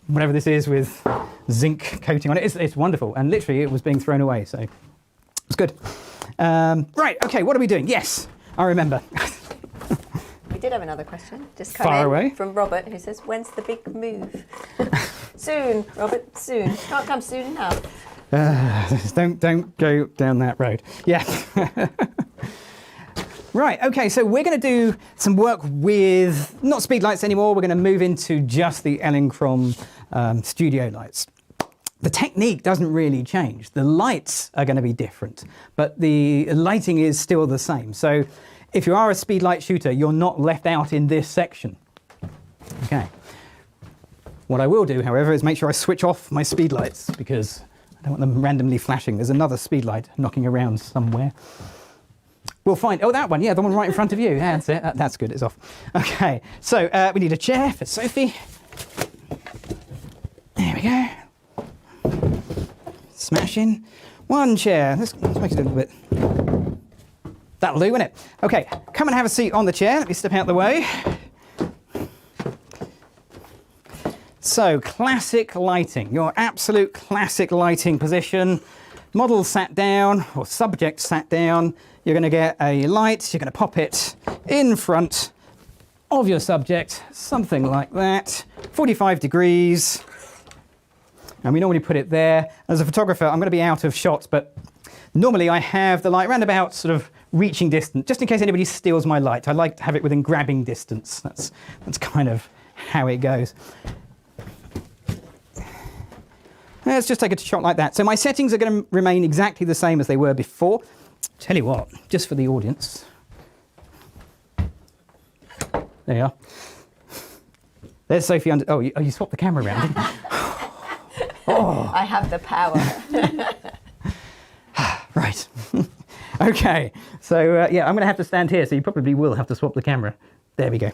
whatever this is with zinc coating on it. It's wonderful. And literally it was being thrown away. So it's good. Right. OK, what are we doing? Yes, I remember. We did have another question. Just Far away. From Robert, who says, when's the big move? Soon, Robert, soon. Can't come soon enough. Don't go down that road. Yeah. Right, okay, so we're going to do some work with not speedlights anymore. We're going to move into just the Elinchrom studio lights. The technique doesn't really change. The lights are going to be different, but the lighting is still the same. So if you are a speedlight shooter, you're not left out in this section. Okay. What I will do, however, is make sure I switch off my speedlights because I don't want them randomly flashing. There's another speedlight knocking around somewhere. We'll find, oh, that one, yeah, the one right in front of you. Yeah, that's it, that's good, it's off. Okay, so we need a chair for Sophie. There we go. Smash in. One chair, let's make it a little bit. That'll do, won't it? Okay, come and have a seat on the chair. Let me step out the way. So, classic lighting, your absolute classic lighting position. Model sat down, or subject sat down. You're going to get a light, you're going to pop it in front of your subject, something like that. 45 degrees. And we normally put it there. As a photographer, I'm going to be out of shots, but normally I have the light around about sort of reaching distance, just in case anybody steals my light. I like to have it within grabbing distance. That's kind of how it goes. Let's just take a shot like that. So my settings are going to remain exactly the same as they were before. Tell you what, just for the audience. There you are. There's Sophie under... Oh, you swapped the camera around, didn't you? Oh. I have the power. Right. Okay, so yeah, I'm going to have to stand here, so you probably will have to swap the camera. There we go.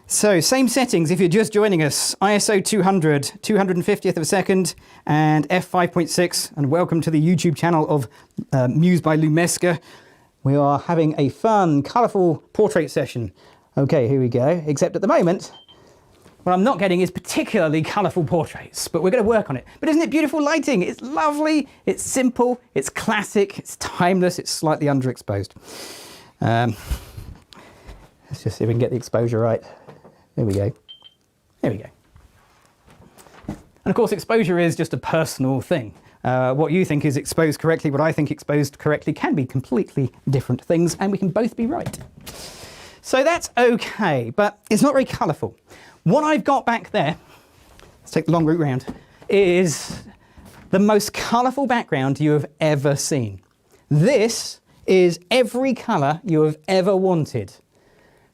So same settings if you're just joining us. ISO 200, 250th of a second, and f5.6, and welcome to the YouTube channel of Muse by Lumeska. We are having a fun, colourful portrait session. Okay, here we go, except at the moment, what I'm not getting is particularly colourful portraits, but we're going to work on it. But isn't it beautiful lighting? It's lovely, it's simple, it's classic, it's timeless, it's slightly underexposed. Let's just see if we can get the exposure right. There we go. There we go. And of course, exposure is just a personal thing. What you think is exposed correctly, what I think exposed correctly can be completely different things, and we can both be right. So that's okay, but it's not very colourful. What I've got back there, let's take the long route round, is the most colourful background you have ever seen. This is every colour you have ever wanted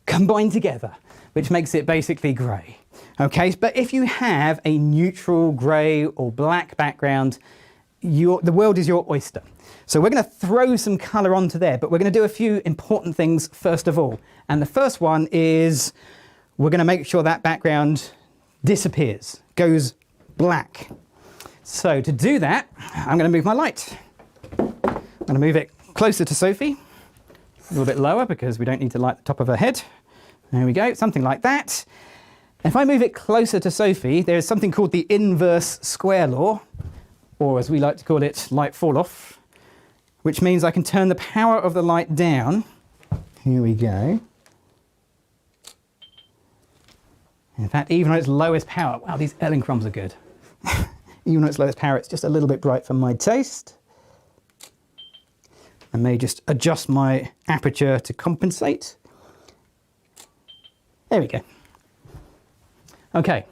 combined together, which makes it basically grey. Okay, but if you have a neutral grey or black background, the world is your oyster. So we're going to throw some colour onto there, but we're going to do a few important things first of all. And the first one is we're going to make sure that background disappears, goes black. So to do that, I'm going to move my light. I'm going to move it closer to Sophie, a little bit lower because we don't need to light the top of her head. There we go, something like that. If I move it closer to Sophie, there's something called the inverse square law, or as we like to call it, light fall off, which means I can turn the power of the light down. Here we go. In fact, even at its lowest power, wow, these Elinchroms are good. Even at its lowest power, it's just a little bit bright for my taste. I may just adjust my aperture to compensate. There we go. Okay.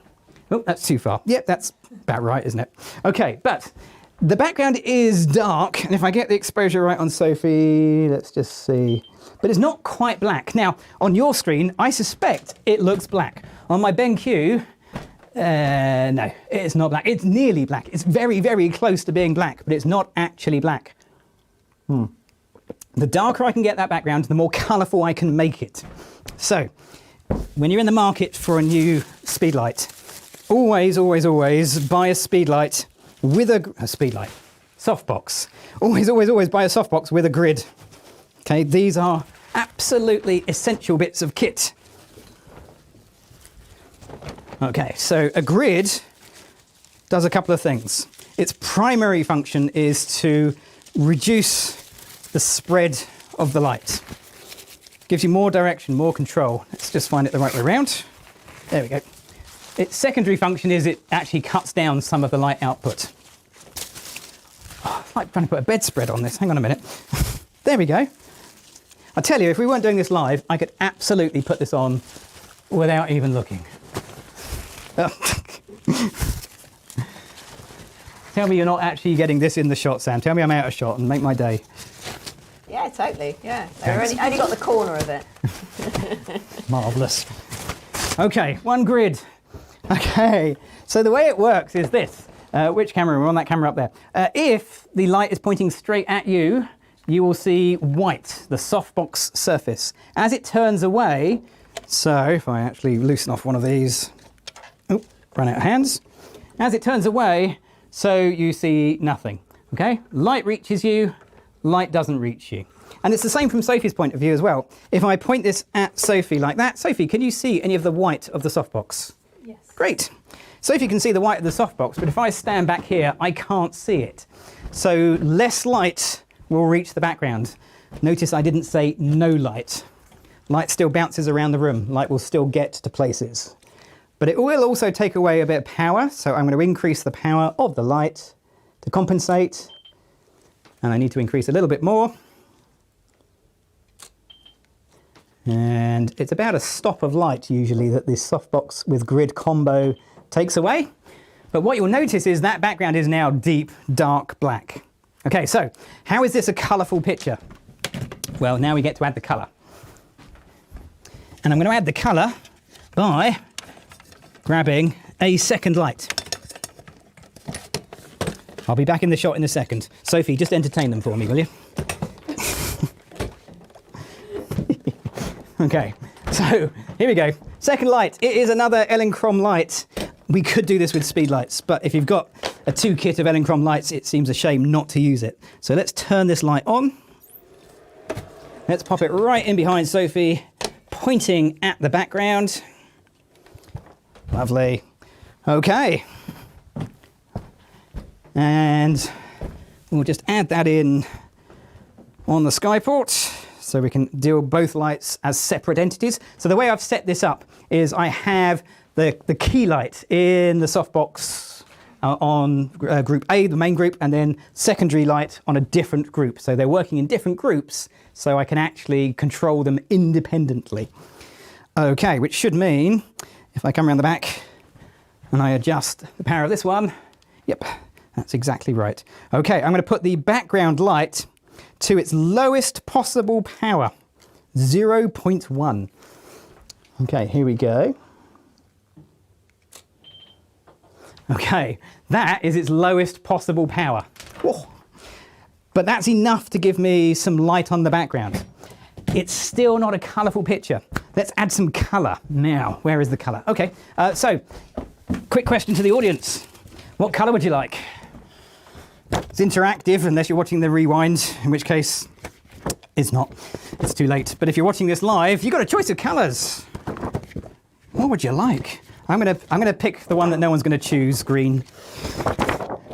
Oh, that's too far. Yep, that's about right, isn't it? Okay, but the background is dark, and if I get the exposure right on Sophie, let's just see. But it's not quite black. Now, on your screen, I suspect it looks black. On my BenQ, no, it's not black. It's nearly black. It's very, very close to being black, but it's not actually black. The darker I can get that background, the more colourful I can make it. So, when you're in the market for a new speedlight, always, always, always buy a speedlight with a speedlight, softbox. Always, always, always buy a softbox with a grid. Okay, these are absolutely essential bits of kit. Okay, so a grid does a couple of things. Its primary function is to reduce the spread of the light. Gives you more direction, more control. Let's just find it the right way around. There we go. Its secondary function is it actually cuts down some of the light output. Oh, it's like trying to put a bedspread on this. Hang on a minute. There we go. I tell you, if we weren't doing this live, I could absolutely put this on without even looking. Tell me you're not actually getting this in the shot, Sam. Tell me I'm out of shot and make my day. Yeah, totally. Yeah, I only got the corner of it. Marvellous. Okay, one grid. Okay, so the way it works is this. Which camera? We're on that camera up there. If the light is pointing straight at you, you will see white, the softbox surface. As it turns away, so if I actually loosen off one of these, oh, run out of hands. As it turns away, so you see nothing. Okay, light reaches you, light doesn't reach you. And it's the same from Sophie's point of view as well. If I point this at Sophie like that, Sophie, can you see any of the white of the softbox? Yes. Great. Sophie can see the white of the softbox, but if I stand back here, I can't see it. So less light will reach the background. Notice I didn't say no light. Light still bounces around the room. Light will still get to places. But it will also take away a bit of power, so I'm going to increase the power of the light to compensate. And I need to increase a little bit more. And it's about a stop of light usually that this softbox with grid combo takes away. But what you'll notice is that background is now deep, dark black. Okay, so how is this a colourful picture? Well, now we get to add the colour. And I'm going to add the colour by grabbing a second light. I'll be back in the shot in a second. Sophie, just entertain them for me, will you? Okay, so here we go. Second light, it is another Elinchrom light. We could do this with speedlights, but if you've got a 2 kit of Elinchrom lights, it seems a shame not to use it. So let's turn this light on. Let's pop it right in behind Sophie, pointing at the background. Lovely. Okay. And we'll just add that in on the Skyport so we can deal both lights as separate entities. So the way I've set this up is I have the key light in the softbox on group A, the main group, and then secondary light on a different group. So they're working in different groups, so I can actually control them independently. Okay, which should mean if I come around the back and I adjust the power of this one, yep, that's exactly right. Okay, I'm going to put the background light to its lowest possible power, 0.1. Okay, here we go. Okay, that is its lowest possible power. Whoa. But that's enough to give me some light on the background. It's still not a colourful picture. Let's add some colour now. Where is the colour? Okay, so quick question to the audience. What colour would you like? It's interactive unless you're watching the rewind, in which case it's not. It's too late. But if you're watching this live, you've got a choice of colours. What would you like? I'm gonna pick the one that no one's gonna choose, green.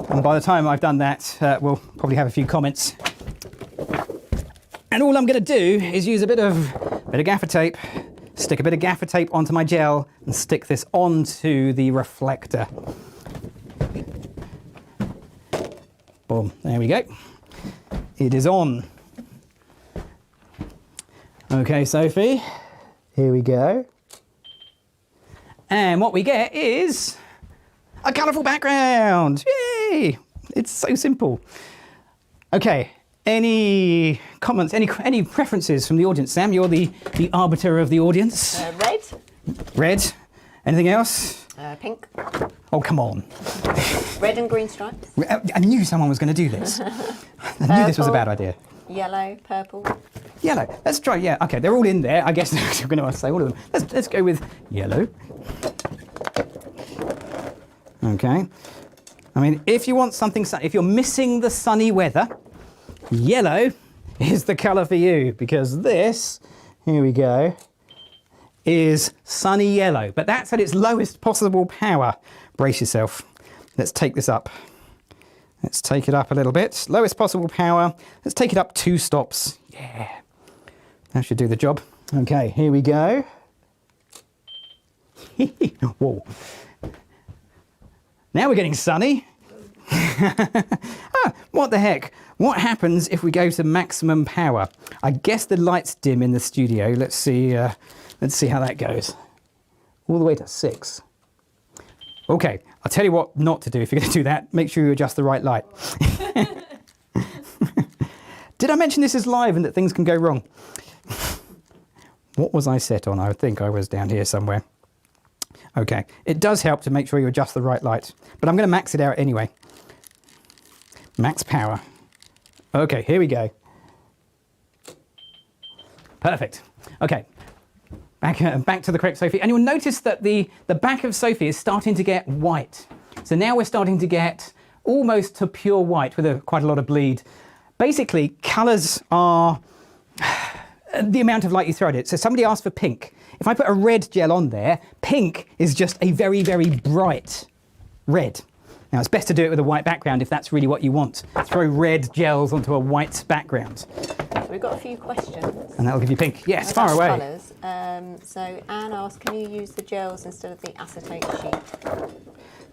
And by the time I've done that, we'll probably have a few comments. And all I'm gonna do is use a bit of gaffer tape, stick a bit of gaffer tape onto my gel and stick this onto the reflector. Boom, there we go. It is on. Okay, Sophie, here we go. And what we get is a colourful background. Yay! It's so simple. Okay, any comments, any preferences from the audience? Sam, you're the arbiter of the audience. Red. Red. Anything else? Pink. Oh, come on. Red and green stripes. I knew someone was going to do this. I knew this was a bad idea. Yellow, purple. Yellow. Let's try, yeah. Okay, they're all in there. I guess we're going to say all of them. Let's go with yellow. Okay. I mean, if you want something, if you're missing the sunny weather, yellow is the colour for you, because this, here we go, is sunny yellow, but that's at its lowest possible power. Brace yourself. Let's take this up. Let's take it up a little bit. Lowest possible power. Let's take it up 2 stops. Yeah. That should do the job. Okay, here we go. Whoa. Now we're getting sunny. What the heck? What happens if we go to maximum power? I guess the light's dim in the studio. Let's see how that goes. All the way to 6. Okay, I'll tell you what not to do if you're going to do that. Make sure you adjust the right light. Did I mention this is live and that things can go wrong? What was I set on? I think I was down here somewhere. Okay, it does help to make sure you adjust the right light, but I'm going to max it out anyway. Max power. Okay, here we go. Perfect. Okay, back to the correct Sophie. And you'll notice that the back of Sophie is starting to get white. So now we're starting to get almost to pure white with quite a lot of bleed. Basically, colours are the amount of light you throw at it. So somebody asked for pink. If I put a red gel on there, pink is just a very, very bright red. Now, it's best to do it with a white background if that's really what you want. Throw red gels onto a white background. So we've got a few questions. And that'll give you pink. Yes, far away. Colours. So Anne asked, can you use the gels instead of the acetate sheet?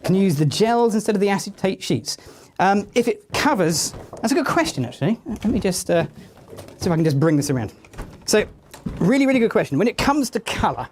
Can you use the gels instead of the acetate sheets? If it covers, that's a good question, actually. Let me just see if I can just bring this around. So, really, really good question. When it comes to colour,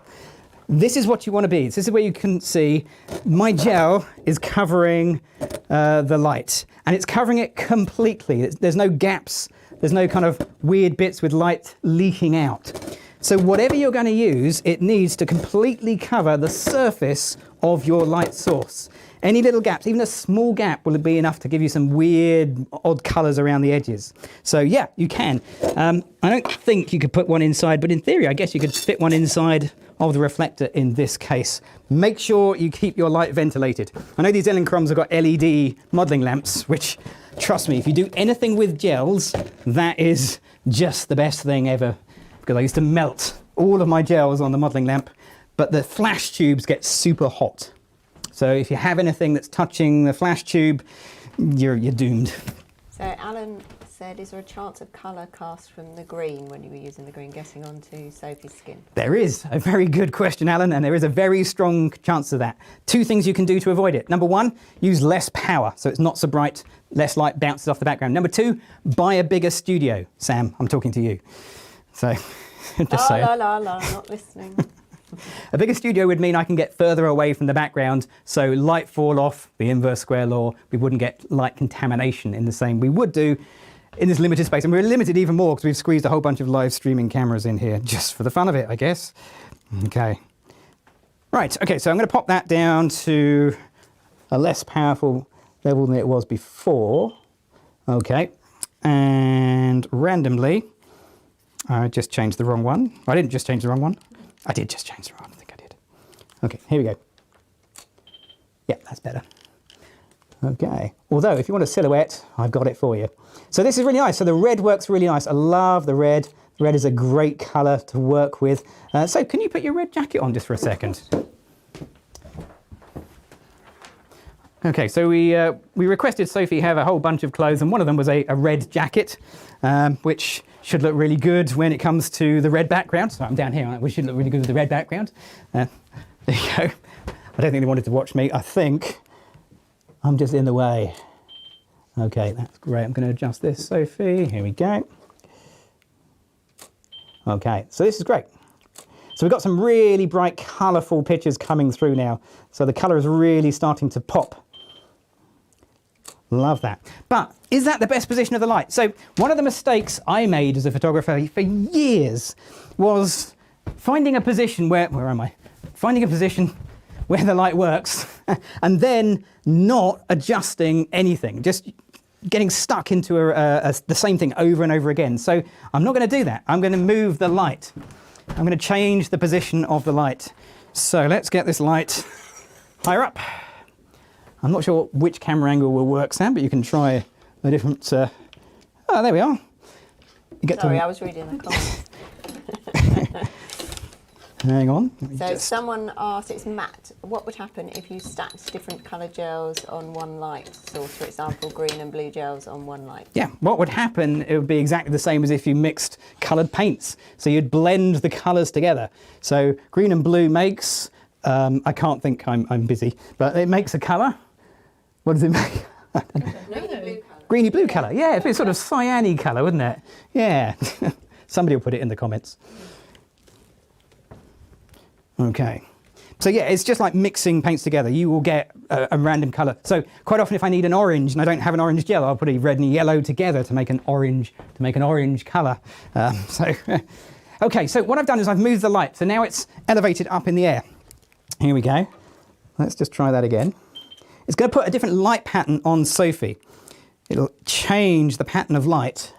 this is what you want to be. This is where you can see my gel is covering the light, and it's covering it completely. There's no gaps. There's no kind of weird bits with light leaking out. So whatever you're going to use, it needs to completely cover the surface of your light source. Any little gaps, even a small gap will be enough to give you some weird, odd colours around the edges. So yeah, you can. I don't think you could put one inside, but in theory, I guess you could fit one inside of the reflector in this case. Make sure you keep your light ventilated. I know these Elinchroms have got LED modelling lamps, which, trust me, if you do anything with gels, that is just the best thing ever. Because I used to melt all of my gels on the modelling lamp, but the flash tubes get super hot. So if you have anything that's touching the flash tube, you're doomed. So Alan said, is there a chance of colour cast from the green when you were using the green getting onto Sophie's skin? There is. A very good question, Alan, and there is a very strong chance of that. Two things you can do to avoid it. Number one, use less power, so it's not so bright, less light bounces off the background. Number two, buy a bigger studio. Sam, I'm talking to you. So, just saying. Not listening. A bigger studio would mean I can get further away from the background, so light fall off, the inverse square law, we wouldn't get light contamination in the same we would do in this limited space. And we're limited even more because we've squeezed a whole bunch of live streaming cameras in here, just for the fun of it, I guess. Okay. Right, okay, so I'm going to pop that down to a less powerful level than it was before. Okay, and randomly, I just changed the wrong one. I didn't just change the wrong one. I did just change the wrong one, I think I did. Okay, here we go. Yeah, that's better. Okay, although if you want a silhouette, I've got it for you. So this is really nice. So the red works really nice. I love the red. Red is a great colour to work with. So can you put your red jacket on just for a second? Okay, so we requested Sophie have a whole bunch of clothes, and one of them was a red jacket, which should look really good when it comes to the red background. So I'm down here, we should look really good with the red background. There you go. I don't think they wanted to watch me. I think I'm just in the way. Okay, that's great. I'm going to adjust this, Sophie. Here we go. Okay, so this is great. So we've got some really bright, colourful pictures coming through now. So the colour is really starting to pop. Love that. But is that the best position of the light? So one of the mistakes I made as a photographer for years was finding a position where am I? Finding a position where the light works and then not adjusting anything, just getting stuck into the same thing over and over again. So I'm not going to do that. I'm going to move the light. I'm going to change the position of the light. So let's get this light higher up. I'm not sure which camera angle will work, Sam, but you can try a different... oh, there we are. You get Sorry, I was reading the comments. Hang on. So someone asked, it's Matt, what would happen if you stacked different colour gels on one light? So, for example, green and blue gels on one light. Yeah, what would happen, it would be exactly the same as if you mixed coloured paints. So you'd blend the colours together. So green and blue makes, I can't think, I'm busy, but it makes a colour. What does it make? Greeny blue colour. Yeah, it's sort of cyany colour, wouldn't it? Yeah. Somebody will put it in the comments. Okay. So yeah, it's just like mixing paints together. You will get a random colour. So quite often if I need an orange and I don't have an orange gel, I'll put a red and yellow together to make an orange colour. Okay, so what I've done is I've moved the light. So now it's elevated up in the air. Here we go. Let's just try that again. It's going to put a different light pattern on Sophie. It'll change the pattern of light.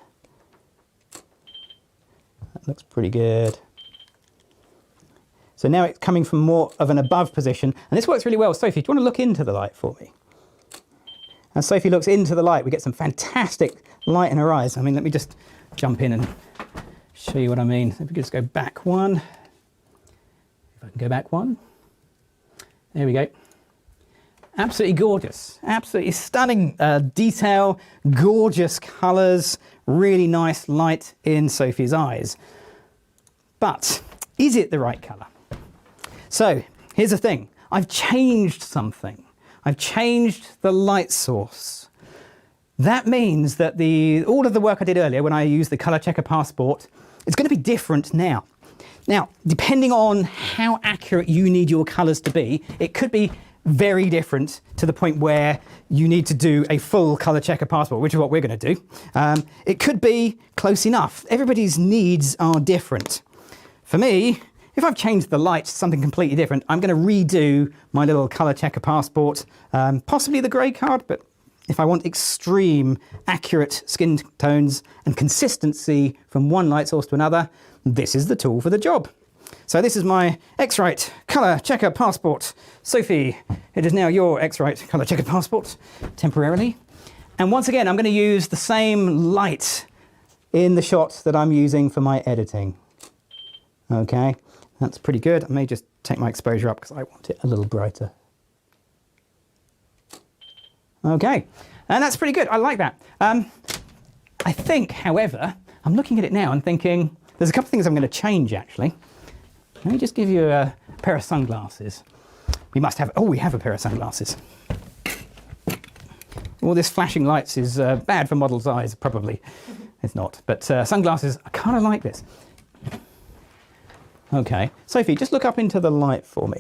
That looks pretty good. So now it's coming from more of an above position. And this works really well. Sophie, do you want to look into the light for me? As Sophie looks into the light, we get some fantastic light in her eyes. I mean, let me just jump in and show you what I mean. If we could just go back one. If I can go back one. There we go. Absolutely gorgeous, absolutely stunning detail, gorgeous colours, really nice light in Sophie's eyes. But is it the right colour? So here's the thing, I've changed something. I've changed the light source. That means that all of the work I did earlier when I used the ColorChecker Passport, it's going to be different now. Now, depending on how accurate you need your colours to be, it could be very different to the point where you need to do a full ColorChecker Passport, which is what we're going to do. It could be close enough. Everybody's needs are different. For me, if I've changed the light to something completely different, I'm going to redo my little ColorChecker passport, possibly the grey card, but if I want extreme accurate skin tones and consistency from one light source to another, this is the tool for the job. So this is my X-Rite ColorChecker passport. Sophie, it is now your X-Rite ColorChecker passport, temporarily. And once again, I'm going to use the same light in the shot that I'm using for my editing. Okay, that's pretty good. I may just take my exposure up because I want it a little brighter. Okay, and that's pretty good. I like that. I think, however, I'm looking at it now and thinking, there's a couple of things I'm going to change, actually. Let me just give you a pair of sunglasses. We must have, oh, we have a pair of sunglasses. All this flashing lights is bad for models' eyes, probably. It's not, but sunglasses, I kind of like this. Okay, Sophie, just look up into the light for me.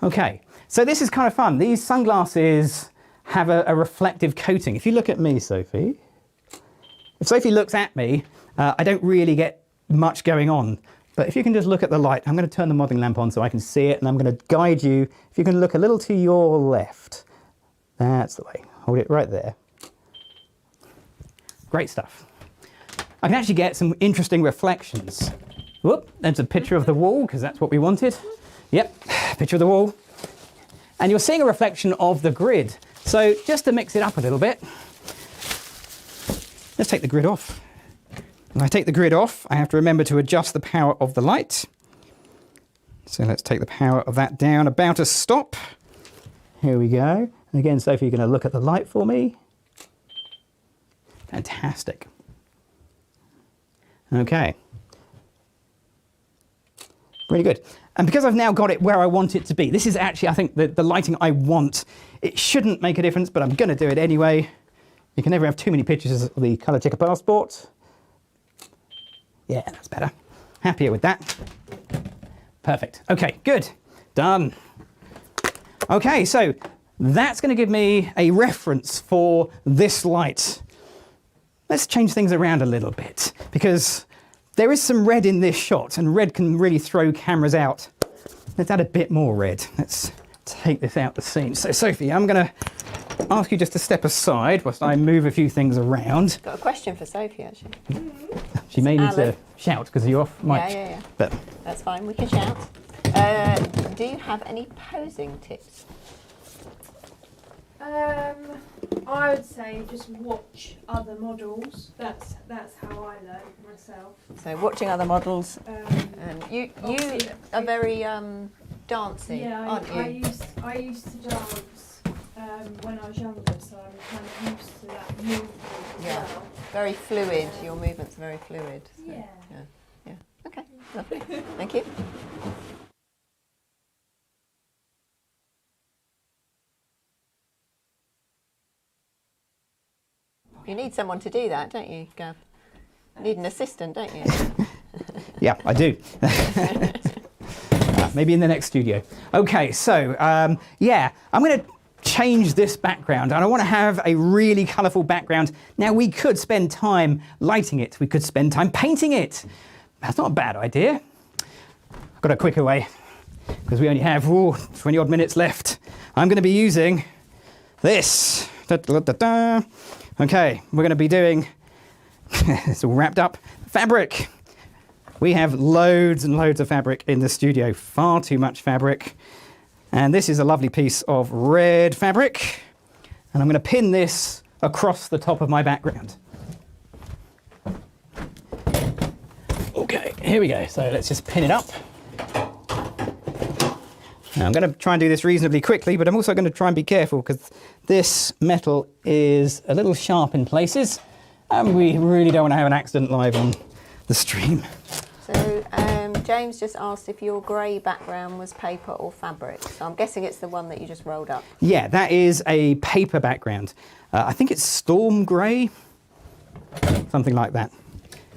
Okay, so this is kind of fun. These sunglasses have a reflective coating. If you look at me, Sophie, if Sophie looks at me, I don't really get much going on. But if you can just look at the light, I'm going to turn the modelling lamp on so I can see it, and I'm going to guide you. If you can look a little to your left, that's the way. Hold it right there. Great stuff. I can actually get some interesting reflections. Whoop, there's a picture of the wall, because that's what we wanted. Yep, picture of the wall. And you're seeing a reflection of the grid. So just to mix it up a little bit, let's take the grid off. When I take the grid off, I have to remember to adjust the power of the light. So let's take the power of that down about a stop. Here we go. And again, Sophie, you're going to look at the light for me. Fantastic. Okay. Really good. And because I've now got it where I want it to be, this is actually, I think, the lighting I want. It shouldn't make a difference, but I'm going to do it anyway. You can never have too many pictures of the ColorChecker passport. Yeah, that's better. Happier with that. Perfect. Okay, good. Done. Okay, so that's going to give me a reference for this light. Let's change things around a little bit, because there is some red in this shot, and red can really throw cameras out. Let's add a bit more red. Let's take this out the scene. So, Sophie, I'm going to ask you just to step aside whilst I move a few things around. Got a question for Sophie, actually. She may need to shout because you're off mic. Yeah. But that's fine, we can shout. Do you have any posing tips? I would say just watch other models. That's how I learn myself. So watching other models, and you are very dancey, Yeah, aren't you? I used to dance when I was younger, so I'm kind of used to that movement as well. Very fluid. Your movements are very fluid. So, yeah. Okay, lovely. Thank you. You need someone to do that, don't you, Gav? You need an assistant, don't you? yeah, I do. Maybe in the next studio. Okay, so yeah, I'm going to change this background, and I want to have a really colourful background. Now, we could spend time lighting it. We could spend time painting it. That's not a bad idea. I've got a quicker way, because we only have 20 odd minutes left. I'm going to be using this. Okay, we're going to be doing, it's all wrapped up, fabric. We have loads and loads of fabric in the studio, far too much fabric. And this is a lovely piece of red fabric. And I'm going to pin this across the top of my background. Okay, here we go. So let's just pin it up. Now, I'm going to try and do this reasonably quickly, but I'm also going to try and be careful because this metal is a little sharp in places, and we really don't want to have an accident live on the stream. So James just asked if your grey background was paper or fabric. So I'm guessing it's the one that you just rolled up. Yeah, that is a paper background. I think it's storm grey, something like that.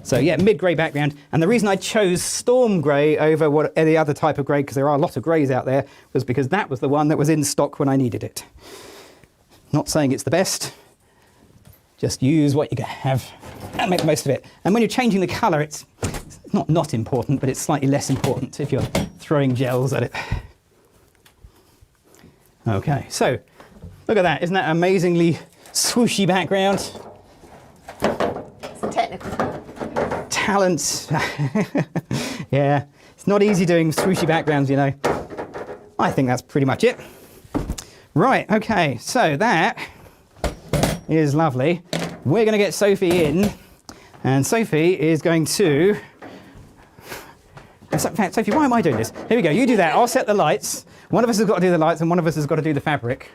So yeah, mid-grey background. And the reason I chose storm grey over any other type of grey, because there are a lot of greys out there, was because that was the one that was in stock when I needed it. Not saying it's the best, just use what you have and make the most of it. And when you're changing the colour, it's not important, but it's slightly less important if you're throwing gels at it. Okay, so look at that. Isn't that amazingly swooshy background? It's a technical term. Talent. Yeah, it's not easy doing swooshy backgrounds, you know. I think that's pretty much it. Right, okay, so that is lovely. We're going to get Sophie in, and Sophie is going to... In fact, Sophie, why am I doing this? Here we go, you do that, I'll set the lights. One of us has got to do the lights and one of us has got to do the fabric.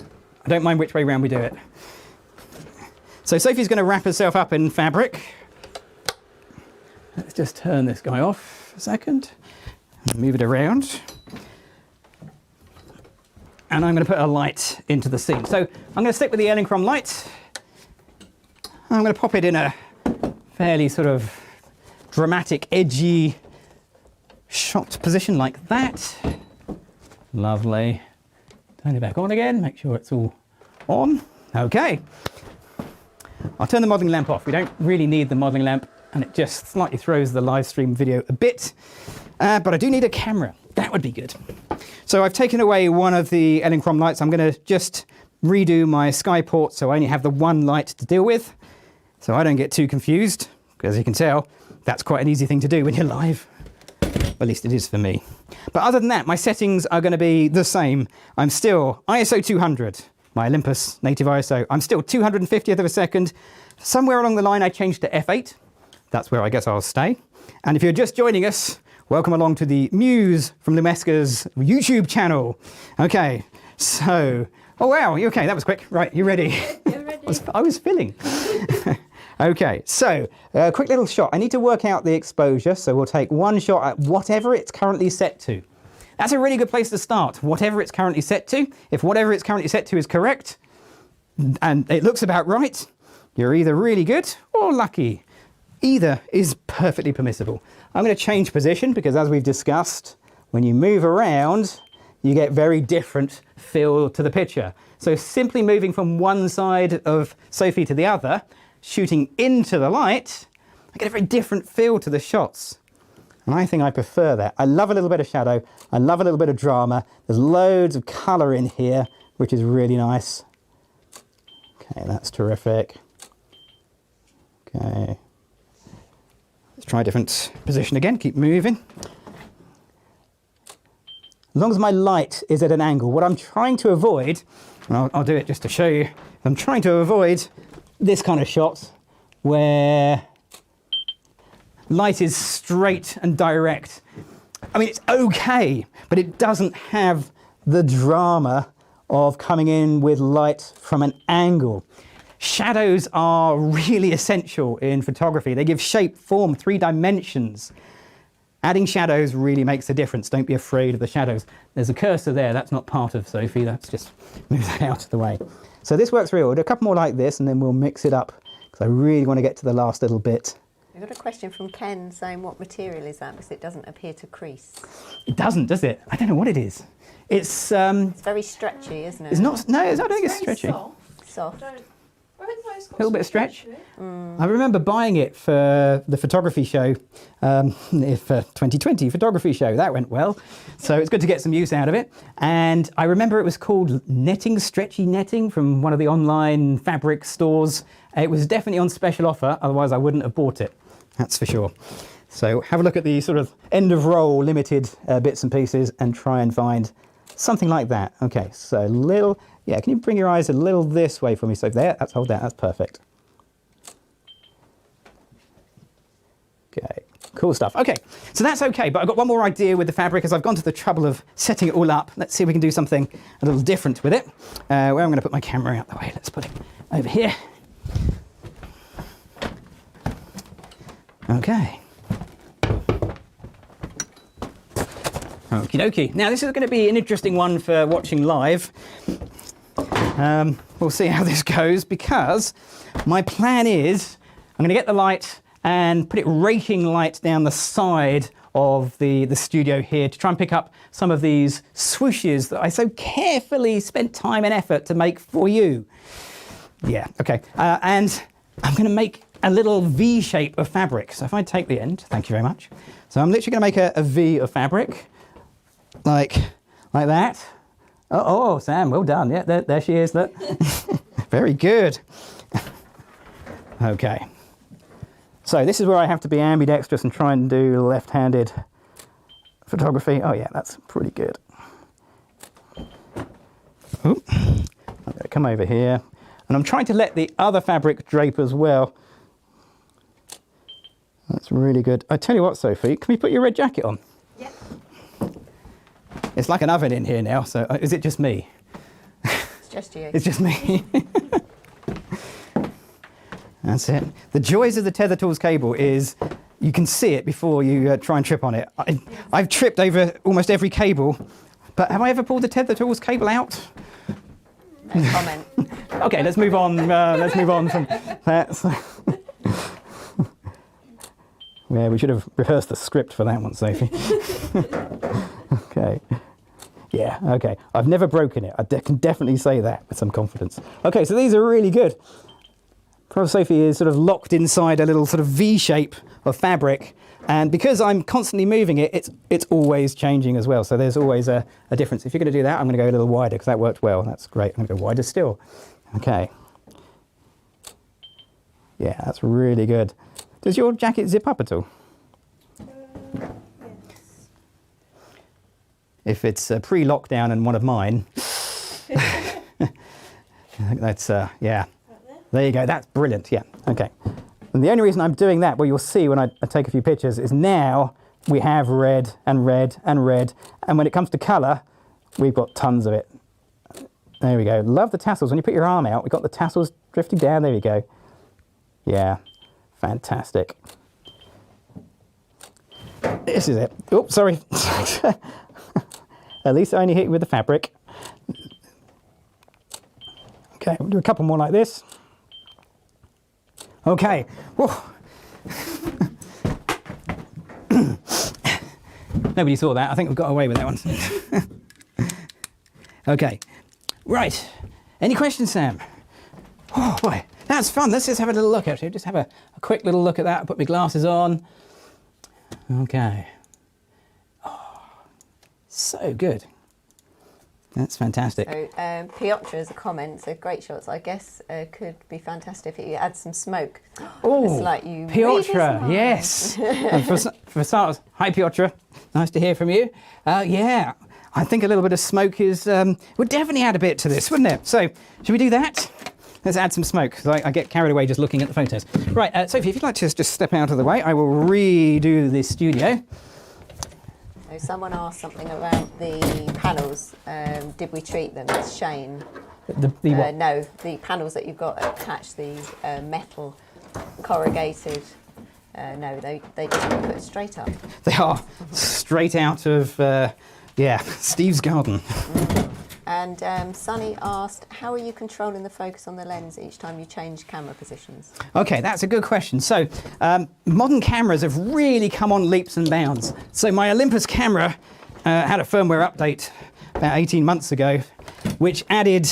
I don't mind which way round we do it. So Sophie's going to wrap herself up in fabric. Let's just turn this guy off a second and move it around. And I'm going to put a light into the scene. So I'm going to stick with the Elinchrom light. I'm going to pop it in a fairly sort of dramatic, edgy shot position like that. Lovely. Turn it back on again, make sure it's all on. Okay. I'll turn the modelling lamp off. We don't really need the modelling lamp, and it just slightly throws the live stream video a bit. But I do need a camera. That would be good. So I've taken away one of the Elinchrom lights. I'm going to just redo my skyport so I only have the one light to deal with, so I don't get too confused. Because as you can tell, that's quite an easy thing to do when you're live. At least it is for me. But other than that, my settings are going to be the same. I'm still ISO 200, my Olympus native ISO. I'm still 250th of a second. Somewhere along the line, I changed to f8. That's where I guess I'll stay. And if you're just joining us, welcome along to the Muse from Lumeska's YouTube channel. Okay, so, oh wow, okay, that was quick. Right, you ready? You're ready. I was filling. Okay, so a quick little shot. I need to work out the exposure, so we'll take one shot at whatever it's currently set to. That's a really good place to start, whatever it's currently set to. If whatever it's currently set to is correct, and it looks about right, you're either really good or lucky. Either is perfectly permissible. I'm going to change position because, as we've discussed, when you move around, you get very different feel to the picture. So simply moving from one side of Sophie to the other, shooting into the light, I get a very different feel to the shots. And I think I prefer that. I love a little bit of shadow. I love a little bit of drama. There's loads of colour in here, which is really nice. Okay, that's terrific. Okay. Let's try a different position again. Keep moving. As long as my light is at an angle, what I'm trying to avoid, and I'll do it just to show you, I'm trying to avoid this kind of shot where light is straight and direct. I mean, it's okay, but it doesn't have the drama of coming in with light from an angle. Shadows are really essential in photography. They give shape, form, 3 dimensions. Adding shadows really makes a difference. Don't be afraid of the shadows. There's a cursor there. That's not part of Sophie. That's just move that out of the way. So this works really well. We'll do a couple more like this and then we'll mix it up because I really want to get to the last little bit. We've got a question from Ken saying what material is that because it doesn't appear to crease. It doesn't, does it? I don't know what it is. It's very stretchy, isn't it? It's not. No, I don't think it's very stretchy. Soft. A little bit of stretch. I remember buying it for the photography show, for 2020 photography show. That went well. So it's good to get some use out of it. And I remember it was called netting, stretchy netting from one of the online fabric stores. It was definitely on special offer. Otherwise I wouldn't have bought it. That's for sure. So have a look at the sort of end of roll limited bits and pieces and try and find something like that. Okay, so little, yeah, can you bring your eyes a little this way for me? So there, that's, hold that, that's perfect. Okay, cool stuff. Okay, so that's okay, but I've got one more idea with the fabric as I've gone to the trouble of setting it all up. Let's see if we can do something a little different with it. Where I'm going to put my camera out the way. Let's put it over here. Okay. Okie dokie. Now this is going to be an interesting one for watching live. We'll see how this goes because my plan is I'm going to get the light and put it raking light down the side of the studio here to try and pick up some of these swooshes that I so carefully spent time and effort to make for you. Yeah, okay. And I'm going to make a little V shape of fabric. So if I take the end, thank you very much. So I'm literally going to make a V of fabric, like that. Oh, Sam, well done. Yeah, there she is. Look. Very good. Okay. So this is where I have to be ambidextrous and try and do left-handed photography. Oh yeah, that's pretty good. Oop. I'm going to come over here. And I'm trying to let the other fabric drape as well. That's really good. I tell you what, Sophie, can we put your red jacket on? Yep. It's like an oven in here now, so is it just me? It's just you. It's just me. That's it. The joys of the Tether Tools cable is you can see it before you try and trip on it. I've tripped over almost every cable, but have I ever pulled the Tether Tools cable out? No comment. Okay, let's move on. Let's move on from that. Yeah, we should have rehearsed the script for that one, Sophie. Okay. Yeah, okay. I've never broken it. I can definitely say that with some confidence. Okay, so these are really good. Prof. Sophie is sort of locked inside a little sort of V shape of fabric. And because I'm constantly moving it, it's always changing as well. So there's always a difference. If you're going to do that, I'm going to go a little wider because that worked well. That's great. I'm going to go wider still. Okay. Yeah, that's really good. Does your jacket zip up at all? Yes. If it's pre-lockdown and one of mine, that's, yeah. There you go. That's brilliant. Yeah. Okay. And the only reason I'm doing that, well, you'll see when I take a few pictures, is now we have red and red and red. And when it comes to colour, we've got tons of it. There we go. Love the tassels. When you put your arm out, we've got the tassels drifting down. There we go. Yeah. Fantastic. This is it. Oh, sorry. At least I only hit you with the fabric. Okay, we'll do a couple more like this. Okay. Nobody saw that. I think we've got away with that one. Okay. Right. Any questions, Sam? Oh, boy. That's fun. Let's just have a little look, actually. Just have a quick little look at that. Put my glasses on. Okay. Oh, so good. That's fantastic. So, Piotr as a comment, so great shots, I guess, could be fantastic if you add some smoke. Oh, it's like you Piotr, yes. And for starters, hi Piotr, nice to hear from you. Yeah, I think a little bit of smoke is would definitely add a bit to this, wouldn't it? So, should we do that? Let's add some smoke, because I get carried away just looking at the photos. Right, Sophie, if you'd like to just step out of the way, I will redo this studio. So someone asked something about the panels. Did we treat them? It's Shane. The what? No, the panels that you've got attached, the metal corrugated. No, they just put straight up. They are straight out of, yeah, Steve's garden. And Sunny asked, how are you controlling the focus on the lens each time you change camera positions? Okay, that's a good question. So, modern cameras have really come on leaps and bounds. So my Olympus camera had a firmware update about 18 months ago, which added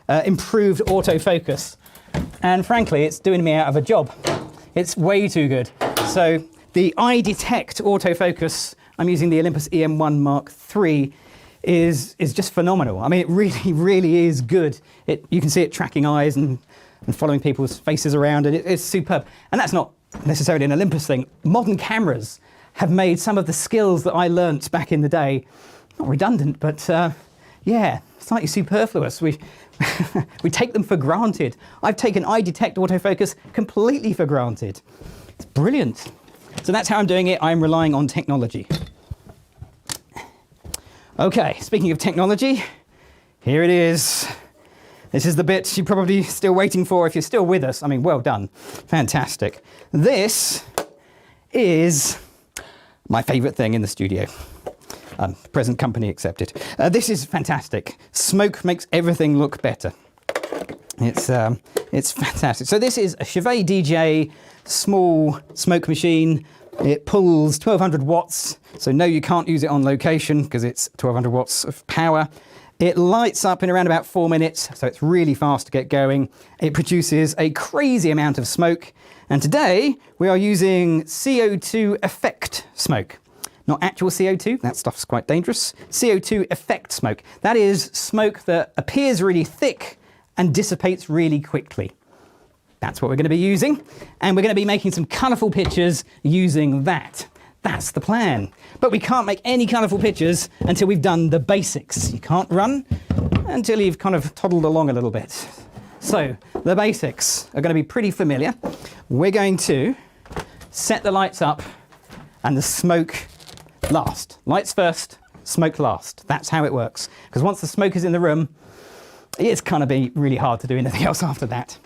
improved autofocus. And frankly, it's doing me out of a job. It's way too good. So the eye detect autofocus, I'm using the Olympus EM1 Mark III, is just phenomenal. I mean, it really, really is good. You can see it tracking eyes and following people's faces around, and it's superb. And that's not necessarily an Olympus thing. Modern cameras have made some of the skills that I learnt back in the day, not redundant, but yeah, slightly superfluous. We take them for granted. I've taken eye detect autofocus completely for granted. It's brilliant. So that's how I'm doing it. I'm relying on technology. Okay, speaking of technology, here it is. This is the bit you're probably still waiting for if you're still with us. I mean, well done. Fantastic. This is my favourite thing in the studio. Present company accepted. This is fantastic. Smoke makes everything look better. It's fantastic. So this is a Chauvet DJ small smoke machine. It pulls 1200 watts, so no, you can't use it on location because it's 1200 watts of power. It lights up in around about 4 minutes, so it's really fast to get going. It produces a crazy amount of smoke. And today we are using CO2 effect smoke. Not actual CO2, that stuff's quite dangerous. CO2 effect smoke. That is smoke that appears really thick and dissipates really quickly. That's what we're going to be using. And we're going to be making some colourful pictures using that. That's the plan. But we can't make any colourful pictures until we've done the basics. You can't run until you've kind of toddled along a little bit. So the basics are going to be pretty familiar. We're going to set the lights up and the smoke last. Lights first, smoke last. That's how it works. Because once the smoke is in the room, it's going to be really hard to do anything else after that.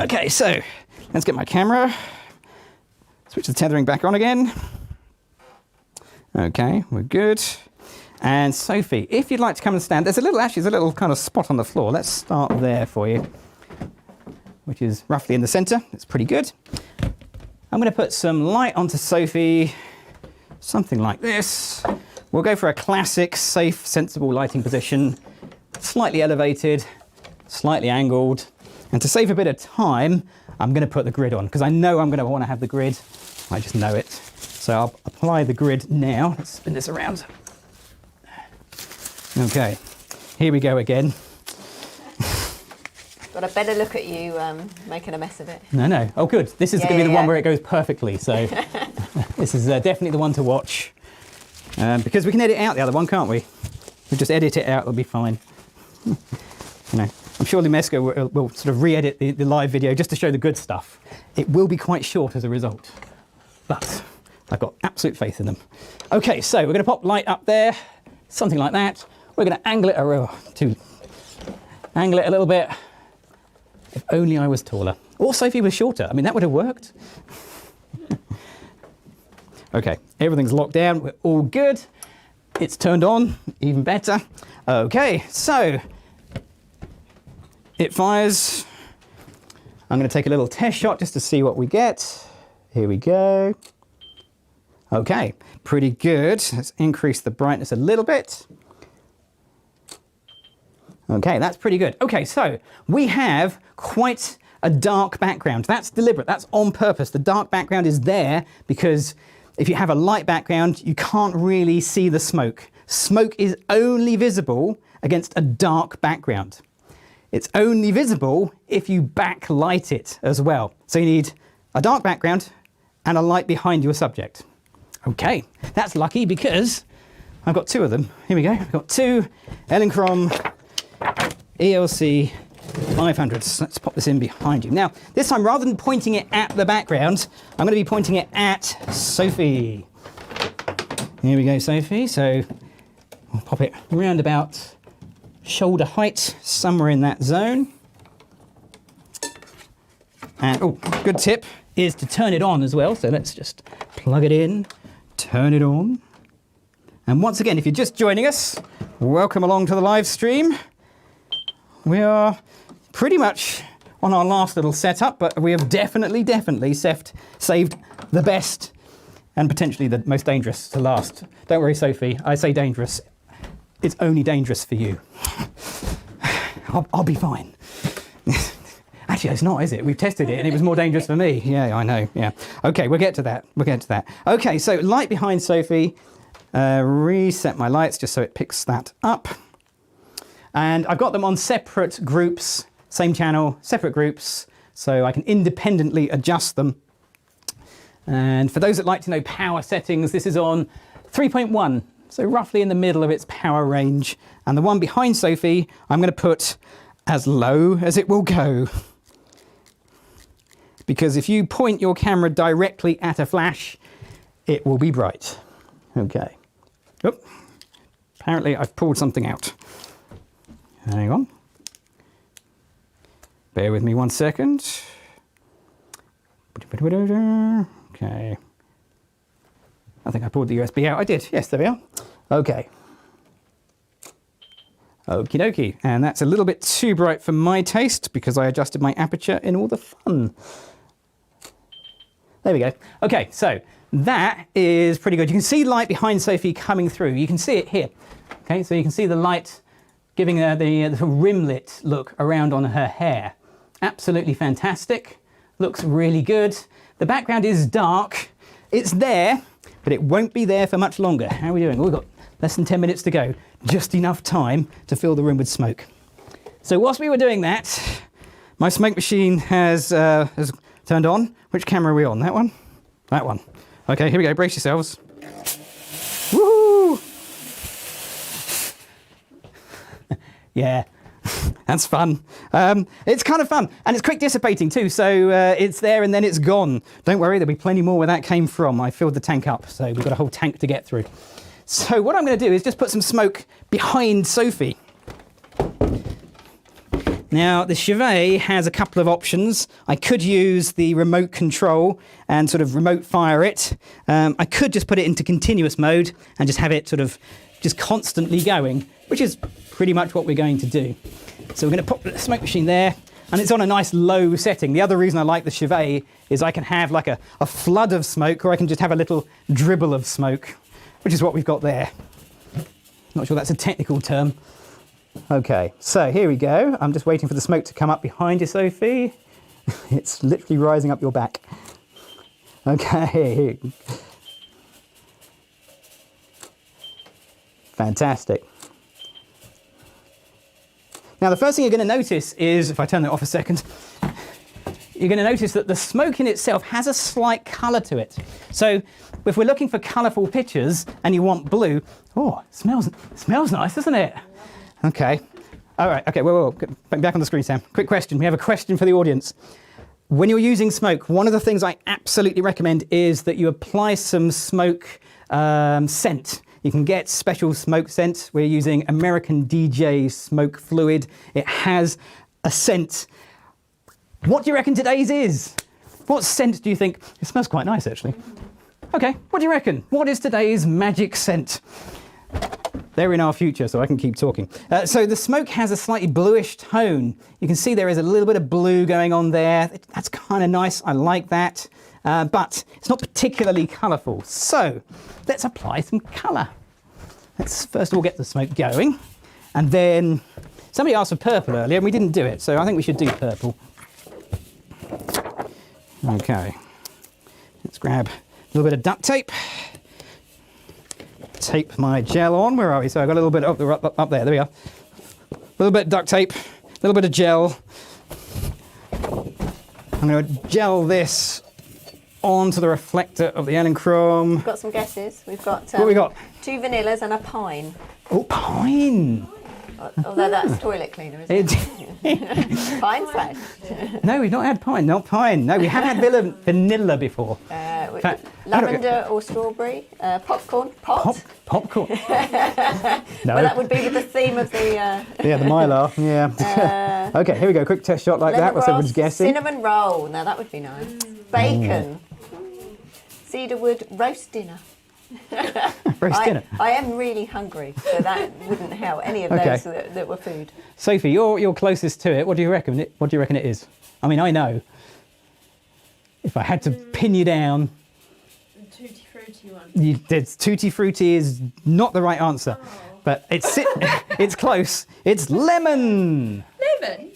Okay, so let's get my camera. Switch the tethering back on again. Okay, we're good. And Sophie, if you'd like to come and stand, there's a little kind of spot on the floor. Let's start there for you, which is roughly in the center. It's pretty good. I'm going to put some light onto Sophie, something like this. We'll go for a classic, safe, sensible lighting position, slightly elevated, slightly angled. And to save a bit of time, I'm going to put the grid on because I know I'm going to want to have the grid. I just know it. So I'll apply the grid now. Let's spin this around. Okay, here we go again. Got a better look at you making a mess of it. No. Oh, good. This is going to be the one where it goes perfectly. So this is definitely the one to watch. Because we can edit out the other one, can't we? We just edit it out, it'll be fine. You know, I'm sure Limesco will sort of re-edit the live video just to show the good stuff. It will be quite short as a result, but I've got absolute faith in them. Okay, so we're going to pop light up there, something like that. We're going to angle it a little bit. If only I was taller. Or Sophie was shorter. I mean, that would have worked. Okay, everything's locked down. We're all good. It's turned on, even better. Okay, so it fires. I'm going to take a little test shot just to see what we get. Here we go. Okay, pretty good. Let's increase the brightness a little bit. Okay, that's pretty good. Okay, so we have quite a dark background. That's deliberate, that's on purpose. The dark background is there because if you have a light background, you can't really see the smoke. Smoke is only visible against a dark background. It's only visible if you backlight it as well. So you need a dark background and a light behind your subject. Okay, that's lucky because I've got two of them. Here we go. I've got two Elinchrom ELC 500s. Let's pop this in behind you. Now, this time, rather than pointing it at the background, I'm going to be pointing it at Sophie. Here we go, Sophie. So I'll pop it around about shoulder height, somewhere in that zone. And, oh, good tip is to turn it on as well. So let's just plug it in, turn it on. And once again, if you're just joining us, welcome along to the live stream. We are pretty much on our last little setup, but we have definitely saved the best and potentially the most dangerous to last. Don't worry, Sophie, I say dangerous. It's only dangerous for you. I'll be fine. Actually, it's not, is it? We've tested it and it was more dangerous for me. Yeah, I know, yeah. Okay, we'll get to that. Okay, so light behind Sophie. Reset my lights just so it picks that up. And I've got them on separate groups, same channel, separate groups, so I can independently adjust them. And for those that like to know power settings, this is on 3.1, so roughly in the middle of its power range. And the one behind Sophie, I'm going to put as low as it will go. Because if you point your camera directly at a flash, it will be bright. Okay. Oop. Apparently I've pulled something out. Hang on. Bear with me 1 second. Okay. I think I pulled the USB out. I did. Yes, there we are. Okay. Okie dokie. And that's a little bit too bright for my taste because I adjusted my aperture in all the fun. There we go. Okay, so that is pretty good. You can see light behind Sophie coming through. You can see it here. Okay, so you can see the light giving her the rimlet look around on her hair. Absolutely fantastic. Looks really good. The background is dark. It's there, but it won't be there for much longer. How are we doing? We've got less than 10 minutes to go. Just enough time to fill the room with smoke. So whilst we were doing that, my smoke machine has turned on. Which camera are we on? That one? That one. Okay, here we go. Brace yourselves. Woohoo! Yeah, that's fun. It's kind of fun, and it's quick dissipating too, so it's there and then it's gone. Don't worry, there'll be plenty more where that came from. I filled the tank up, so we've got a whole tank to get through. So what I'm going to do is just put some smoke behind Sophie. Now, the Chevet has a couple of options. I could use the remote control and sort of remote fire it. I could just put it into continuous mode and just have it sort of just constantly going, which is pretty much what we're going to do. So we're going to put the smoke machine there, and it's on a nice low setting. The other reason I like the Chevet is I can have like a flood of smoke, or I can just have a little dribble of smoke, which is what we've got there. Not sure that's a technical term. Okay, so here we go. I'm just waiting for the smoke to come up behind you, Sophie. It's literally rising up your back. Okay. Fantastic. Now, the first thing you're going to notice is, if I turn that off a second, you're going to notice that the smoke in itself has a slight colour to it. So if we're looking for colourful pictures and you want blue, oh, it smells nice, doesn't it? Okay. All right. Okay. Whoa. Back on the screen, Sam. Quick question. We have a question for the audience. When you're using smoke, one of the things I absolutely recommend is that you apply some smoke scent. You can get special smoke scent. We're using American DJ smoke fluid. It has a scent. What do you reckon today's is? What scent do you think? It smells quite nice, actually. Okay. What do you reckon? What is today's magic scent? They're in our future, so I can keep talking. So the smoke has a slightly bluish tone. You can see there is a little bit of blue going on there. That's kind of nice. I like that. But it's not particularly colourful. So let's apply some colour. Let's first of all get the smoke going. And then somebody asked for purple earlier, and we didn't do it. So I think we should do purple. Okay. Let's grab a little bit of duct tape. Tape my gel on. Where are we? So I've got a little bit up there. There we are. A little bit of duct tape, a little bit of gel. I'm going to gel this onto the reflector of the Elinchrom. We've got some guesses. We've got what we got? 2 vanillas and a pine. Oh, pine. Although that's toilet cleaner, isn't it? Pine fresh. No, we've not had pine. Not pine. No, we have had vanilla before. Lavender or strawberry? Popcorn? Popcorn. No. Well, that would be with the theme of the... Yeah, the Mylar. Yeah. Okay, here we go. Quick test shot like that. What's everyone's guessing? Cinnamon roll. Now, that would be nice. Bacon. Cedarwood roast dinner. Roast dinner. I am really hungry, so that wouldn't help any of those that were food. Sophie, you're closest to it. What do you reckon? What do you reckon it is? I mean, I know. If I had to pin you down, The Tutti Frutti one. Tutti Frutti is not the right answer, but it's close. It's lemon. Lemon?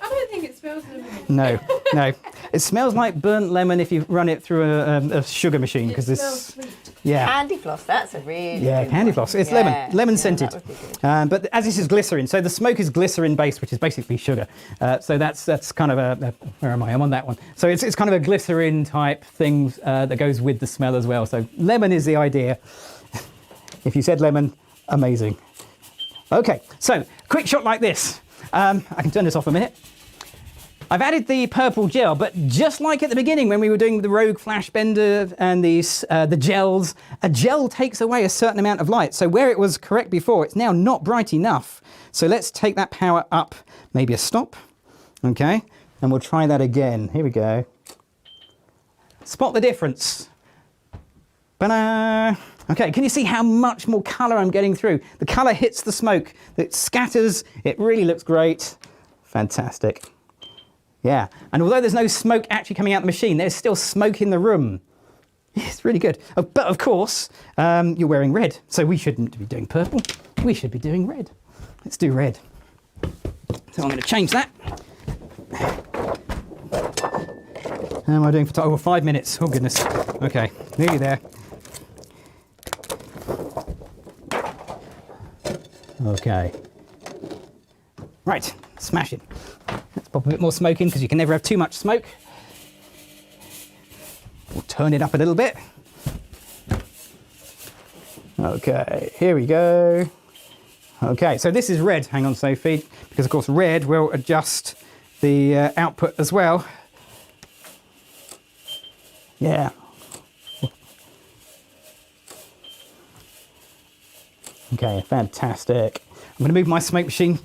I don't think it smells lemon. No. It smells like burnt lemon if you run it through a sugar machine, because It smells sweet. Yeah. Candy floss, that's a really good candy one. floss. It's Yeah, lemon scented. that would be good. But as this is glycerin, so the smoke is glycerin based, which is basically sugar. So that's kind of where am I? I'm on that one. So it's kind of a glycerin type thing that goes with the smell as well. So lemon is the idea. If you said lemon, amazing. Okay, so quick shot like this. I can turn this off a minute. I've added the purple gel, but just like at the beginning when we were doing the Rogue Flash Bender and the gels, a gel takes away a certain amount of light. So where it was correct before, it's now not bright enough. So let's take that power up, maybe a stop, okay? And we'll try that again. Here we go. Spot the difference. Ta-da! Okay, can you see how much more colour I'm getting through? The colour hits the smoke, it scatters, it really looks great. Fantastic. Yeah, and although there's no smoke actually coming out the machine, there's still smoke in the room. It's really good. But of course, you're wearing red, so we shouldn't be doing purple. We should be doing red. Let's do red. So I'm going to change that. How am I doing for 5 minutes? Oh goodness. Okay, nearly there. Okay. Right, smash it. Let's pop a bit more smoke in because you can never have too much smoke. We'll turn it up a little bit. Okay, here we go. Okay, so this is red. Hang on, Sophie, because of course red will adjust the output as well. Yeah. Okay, fantastic. I'm going to move my smoke machine.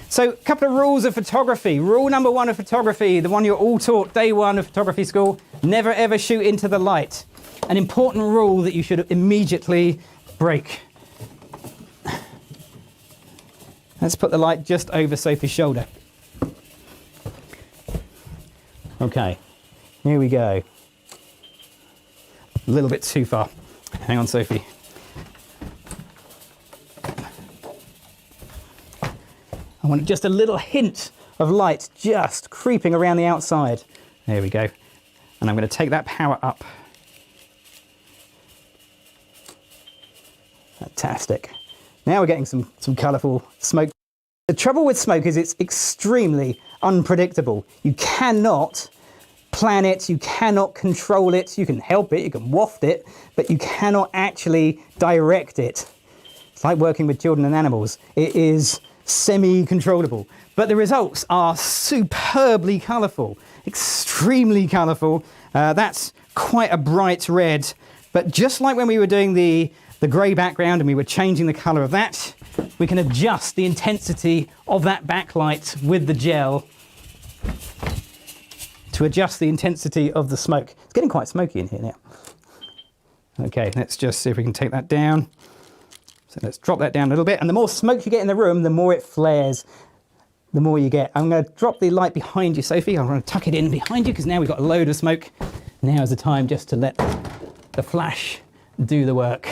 So, a couple of rules of photography. Rule number 1 of photography, the one you're all taught day 1 of photography school, never ever shoot into the light. An important rule that you should immediately break. Let's put the light just over Sophie's shoulder. Okay, here we go. A little bit too far. Hang on, Sophie. I want just a little hint of light just creeping around the outside. There we go. And I'm going to take that power up. Fantastic. Now we're getting some colourful smoke. The trouble with smoke is it's extremely unpredictable. You cannot plan it, you cannot control it, you can help it, you can waft it, but you cannot actually direct it. It's like working with children and animals. It is semi-controllable, but the results are superbly colourful, extremely colourful. That's quite a bright red, but just like when we were doing the grey background and we were changing the colour of that, we can adjust the intensity of that backlight with the gel to adjust the intensity of the smoke. It's getting quite smoky in here now. Okay, let's just see if we can take that down. So let's drop that down a little bit. And the more smoke you get in the room, the more it flares, the more you get. I'm going to drop the light behind you, Sophie. I'm going to tuck it in behind you because now we've got a load of smoke. Now is the time just to let the flash do the work.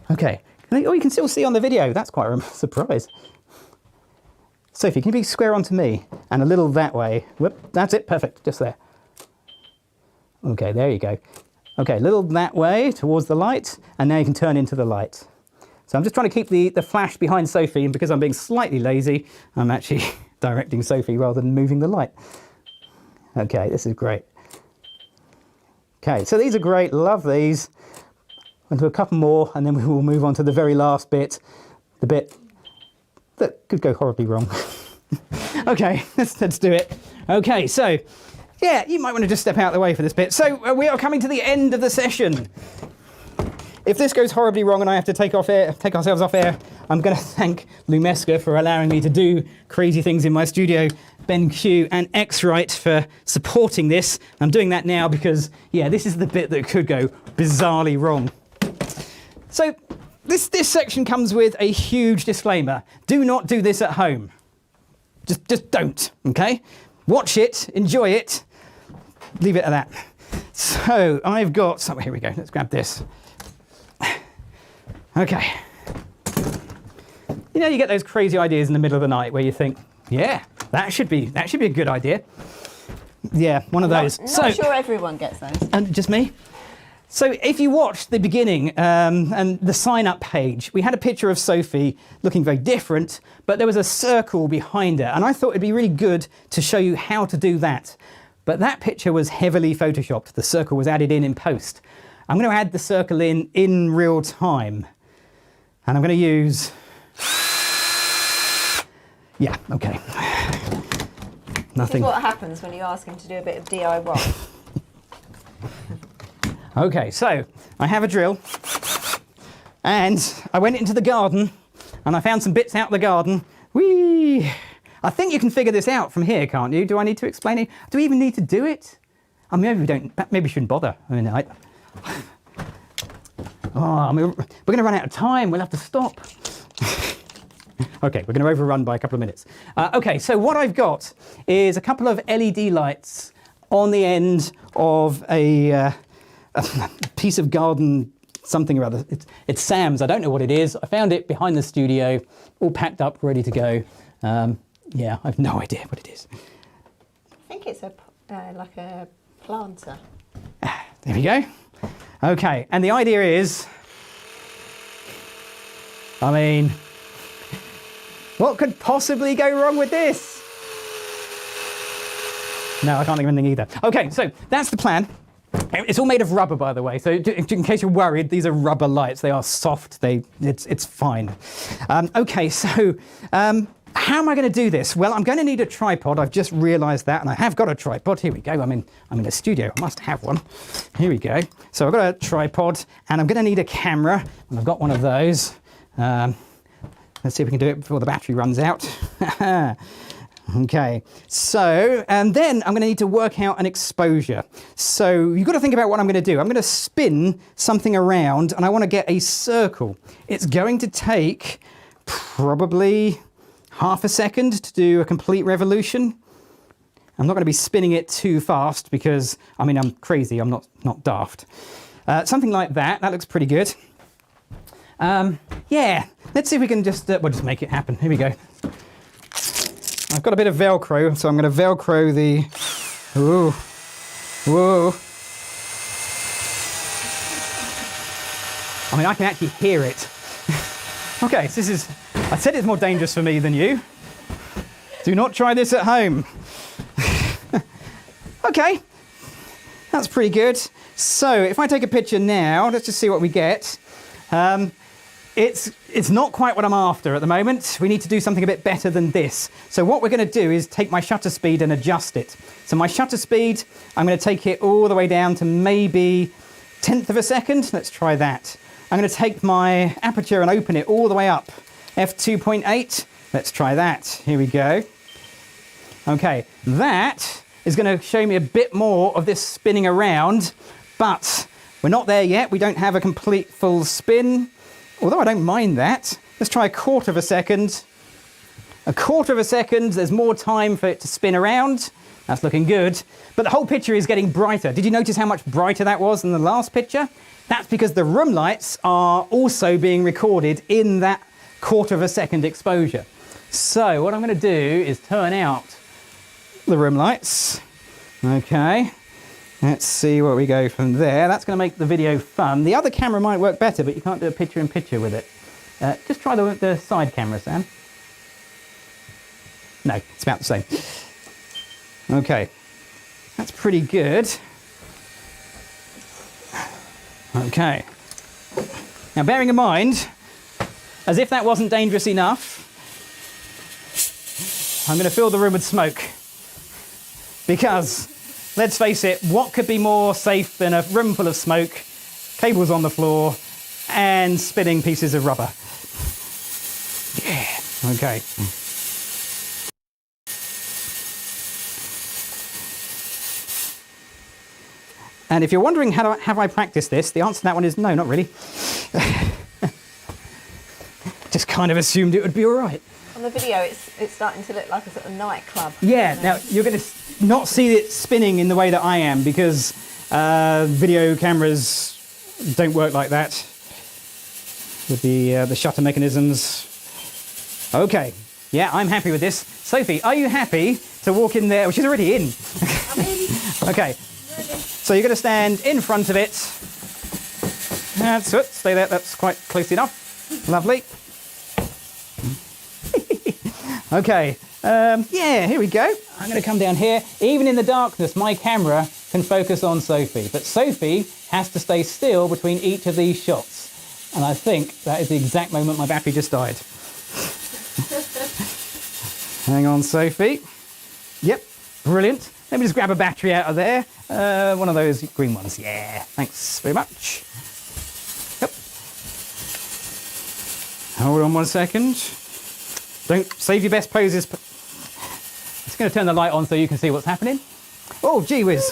Okay. Oh, you can still see on the video. That's quite a surprise. Sophie, can you be square onto me and a little that way? Whoop, that's it. Perfect. Just there. Okay, there you go. Okay, a little that way towards the light, and now you can turn into the light. So I'm just trying to keep the flash behind Sophie, and because I'm being slightly lazy, I'm actually directing Sophie rather than moving the light. Okay, this is great. Okay, so these are great. Love these. I'll do a couple more, and then we will move on to the very last bit, the bit that could go horribly wrong. Okay, let's do it. Okay, so yeah, you might want to just step out of the way for this bit. So we are coming to the end of the session. If this goes horribly wrong and I have to take ourselves off air, I'm going to thank Lumesca for allowing me to do crazy things in my studio, BenQ and X-Rite for supporting this. I'm doing that now because, yeah, this is the bit that could go bizarrely wrong. So this section comes with a huge disclaimer. Do not do this at home. Just don't, okay? Watch it, enjoy it, leave it at that. So I've got, here we go, let's grab this. Okay. You know, you get those crazy ideas in the middle of the night where you think, yeah, that should be a good idea. Yeah, one of those. Not sure everyone gets those. And just me? So if you watched the beginning and the sign-up page, we had a picture of Sophie looking very different, but there was a circle behind her, and I thought it'd be really good to show you how to do that. But that picture was heavily photoshopped. The circle was added in post. I'm going to add the circle in real time, and I'm going to use... Yeah, okay. Nothing. This is what happens when you ask him to do a bit of DIY. Okay, so I have a drill, and I went into the garden, and I found some bits out of the garden. Whee! I think you can figure this out from here, can't you? Do I need to explain it? Do we even need to do it? I mean, maybe we don't. Maybe we shouldn't bother. I mean, we're going to run out of time. We'll have to stop. Okay, we're going to overrun by a couple of minutes. Okay, so what I've got is a couple of LED lights on the end of a piece of garden something or other. It's Sam's. I don't know what it is. I found it behind the studio, all packed up, ready to go. Yeah, I have no idea what it is. I think it's like a planter. There we go. Okay, and the idea is, I mean, what could possibly go wrong with this? No, I can't think of anything either. Okay, so that's the plan. It's all made of rubber, by the way. So in case you're worried, these are rubber lights. They are soft. It's fine. Okay, so how am I going to do this? Well, I'm going to need a tripod. I've just realised that, and I have got a tripod. Here we go. I'm in the studio. I must have one. Here we go. So I've got a tripod, and I'm going to need a camera, and I've got one of those. Let's see if we can do it before the battery runs out. Okay, so, and then I'm going to need to work out an exposure. So you've got to think about what I'm going to do. I'm going to spin something around, and I want to get a circle. It's going to take probably half a second to do a complete revolution. I'm not going to be spinning it too fast because, I mean, I'm crazy. I'm not daft. Something like that. That looks pretty good. Yeah, let's see if we can just, we'll just make it happen. Here we go. I've got a bit of Velcro, so I'm going to Velcro the, whoa, whoa. I mean, I can actually hear it. Okay, so this is, I said it's more dangerous for me than you. Do not try this at home. Okay, that's pretty good. So if I take a picture now, let's just see what we get. It's not quite what I'm after at the moment. We need to do something a bit better than this. So what we're going to do is take my shutter speed and adjust it. So my shutter speed, I'm going to take it all the way down to maybe 1/10 of a second. Let's try that. I'm going to take my aperture and open it all the way up. f2.8. Let's try that. Here we go. Okay, that is going to show me a bit more of this spinning around, but we're not there yet. We don't have a complete full spin. Although I don't mind that. Let's try 1/4 of a second. 1/4 of a second, there's more time for it to spin around. That's looking good. But the whole picture is getting brighter. Did you notice how much brighter that was than the last picture? That's because the room lights are also being recorded in that 1/4 of a second exposure. So what I'm going to do is turn out the room lights. Okay. Let's see where we go from there. That's going to make the video fun. The other camera might work better, but you can't do a picture-in-picture with it. Just try the side camera, Sam. No, it's about the same. Okay, that's pretty good. Okay. Now, bearing in mind, as if that wasn't dangerous enough, I'm going to fill the room with smoke. Because, let's face it, what could be more safe than a room full of smoke, cables on the floor, and spinning pieces of rubber? Yeah, okay. And if you're wondering how have I practiced this, the answer to that one is no, not really. Just kind of assumed it would be all right. On the video, it's starting to look like a sort of nightclub. Yeah, now you're going to not see it spinning in the way that I am because video cameras don't work like that with the shutter mechanisms. Okay, yeah, I'm happy with this. Sophie, are you happy to walk in there? Well, she's already in. I'm in. Okay, so you're going to stand in front of it. That's it, stay there, that's quite close enough. Lovely. Okay, yeah, here we go. I'm going to come down here. Even in the darkness, my camera can focus on Sophie, but Sophie has to stay still between each of these shots. And I think that is the exact moment my battery just died. Hang on, Sophie. Yep, brilliant. Let me just grab a battery out of there. One of those green ones. Yeah, thanks very much. Yep. Hold on 1 second. Don't save your best poses. Just going to turn the light on so you can see what's happening. Oh, gee whiz.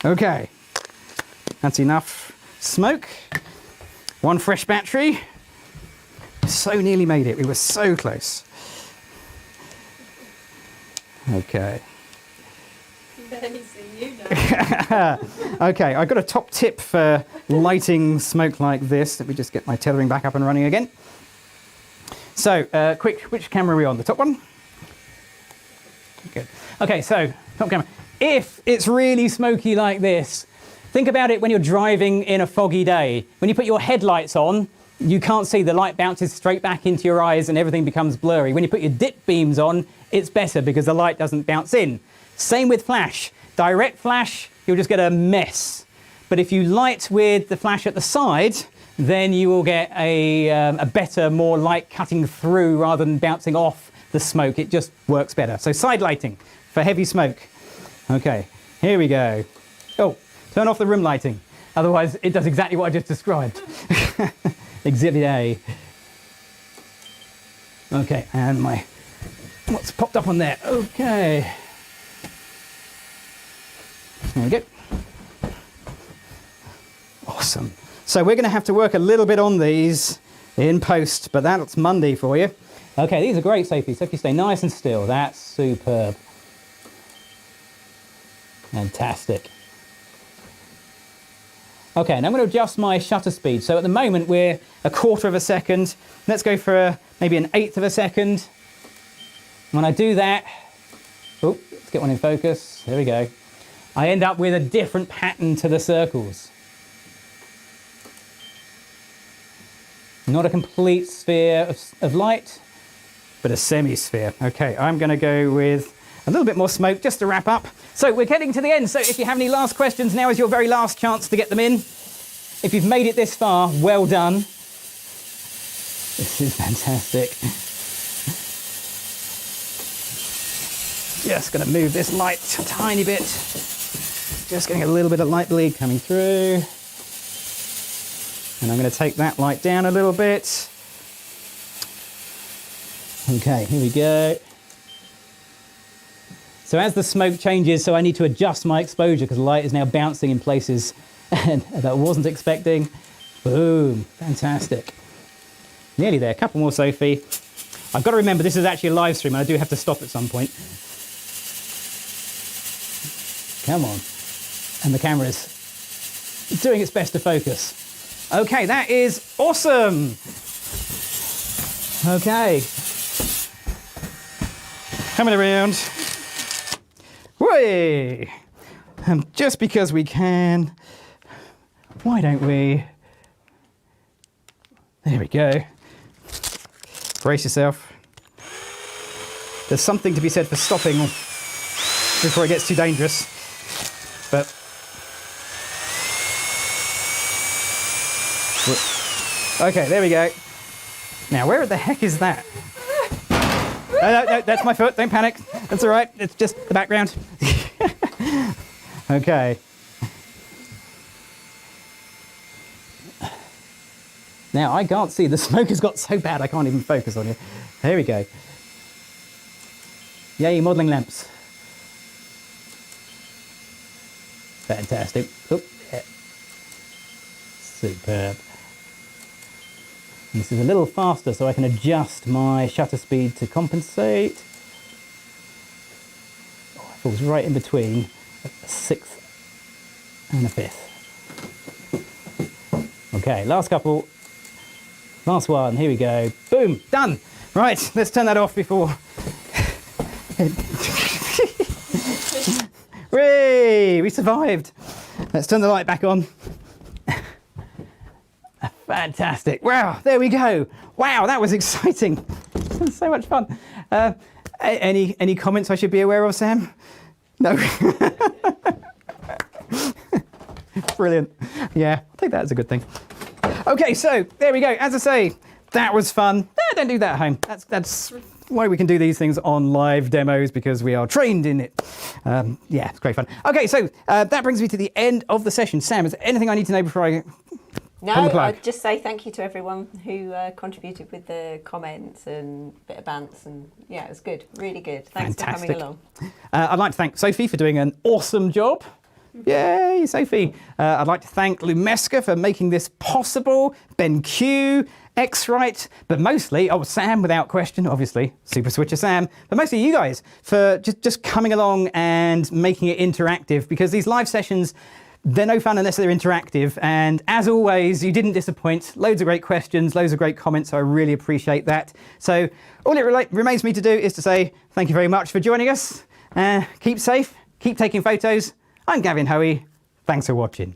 Okay, that's enough smoke. One fresh battery. So nearly made it. We were so close. Okay. barely see you now. Okay, I've got a top tip for lighting smoke like this. Let me just get my tethering back up and running again. So, quick, which camera are we on? The top one? Good. Okay, so, top camera. If it's really smoky like this, think about it when you're driving in a foggy day. When you put your headlights on, you can't see, the light bounces straight back into your eyes and everything becomes blurry. When you put your dip beams on, it's better because the light doesn't bounce in. Same with flash. Direct flash, you'll just get a mess. But if you light with the flash at the side, then you will get a better, more light cutting through rather than bouncing off the smoke. It just works better. So side lighting for heavy smoke. Okay, here we go. Oh, turn off the room lighting. Otherwise, it does exactly what I just described. Exhibit A. Okay, and what's popped up on there? Okay. There we go. Awesome. So we're going to have to work a little bit on these in post, but that's Monday for you. Okay, these are great, Sophie. Sophie, stay nice and still. That's superb. Fantastic. Okay, and I'm going to adjust my shutter speed. So at the moment we're 1/4 of a second. Let's go for maybe 1/8 of a second. When I do that, oh, let's get one in focus. There we go. I end up with a different pattern to the circles. Not a complete sphere of light, but a semi-sphere. Okay, I'm going to go with a little bit more smoke just to wrap up. So we're getting to the end. So if you have any last questions, now is your very last chance to get them in. If you've made it this far, well done. This is fantastic. Just going to move this light a tiny bit. Just getting a little bit of light bleed coming through. And I'm going to take that light down a little bit. Okay, here we go. So as the smoke changes, so I need to adjust my exposure because the light is now bouncing in places that I wasn't expecting. Boom, fantastic. Nearly there, a couple more, Sophie. I've got to remember this is actually a live stream and I do have to stop at some point. Come on. And the camera's doing its best to focus. Okay, that is awesome. Okay. Coming around. Whey! And just because we can, why don't we? There we go. Brace yourself. There's something to be said for stopping before it gets too dangerous. But okay, there we go. Now, where the heck is that? No, that's my foot. Don't panic. That's all right. It's just the background. Okay. Now, I can't see. The smoke has got so bad I can't even focus on you. There we go. Yay, modelling lamps. Fantastic. Oh, yeah. Superb. This is a little faster so I can adjust my shutter speed to compensate. Oh, it falls right in between a 1/6 and a 5th. Okay, last couple. Last one, here we go. Boom, done. Right, let's turn that off before. Hooray, we survived. Let's turn the light back on. Fantastic. Wow, there we go. Wow, that was exciting. So much fun. Any comments I should be aware of, Sam? No. Brilliant. Yeah, I'll take that as a good thing. Okay, so there we go. As I say, that was fun. Don't do that at home. That's why we can do these things on live demos, because we are trained in it. Yeah, it's great fun. Okay, so that brings me to the end of the session. Sam, is there anything I need to know before I... No, I'd just say thank you to everyone who contributed with the comments and bit of bants, and yeah, it was good, really good. Thanks for coming along. I'd like to thank Sophie for doing an awesome job. Yay, Sophie. I'd like to thank Lumeska for making this possible, BenQ, X-Rite, but mostly, Sam, without question, obviously, Super Switcher Sam, but mostly you guys for just coming along and making it interactive, because these live sessions, they're no fun unless they're interactive. And as always, you didn't disappoint. Loads of great questions, loads of great comments. So I really appreciate that. So all it remains me to do is to say thank you very much for joining us. Keep safe, keep taking photos. I'm Gavin Hoey. Thanks for watching.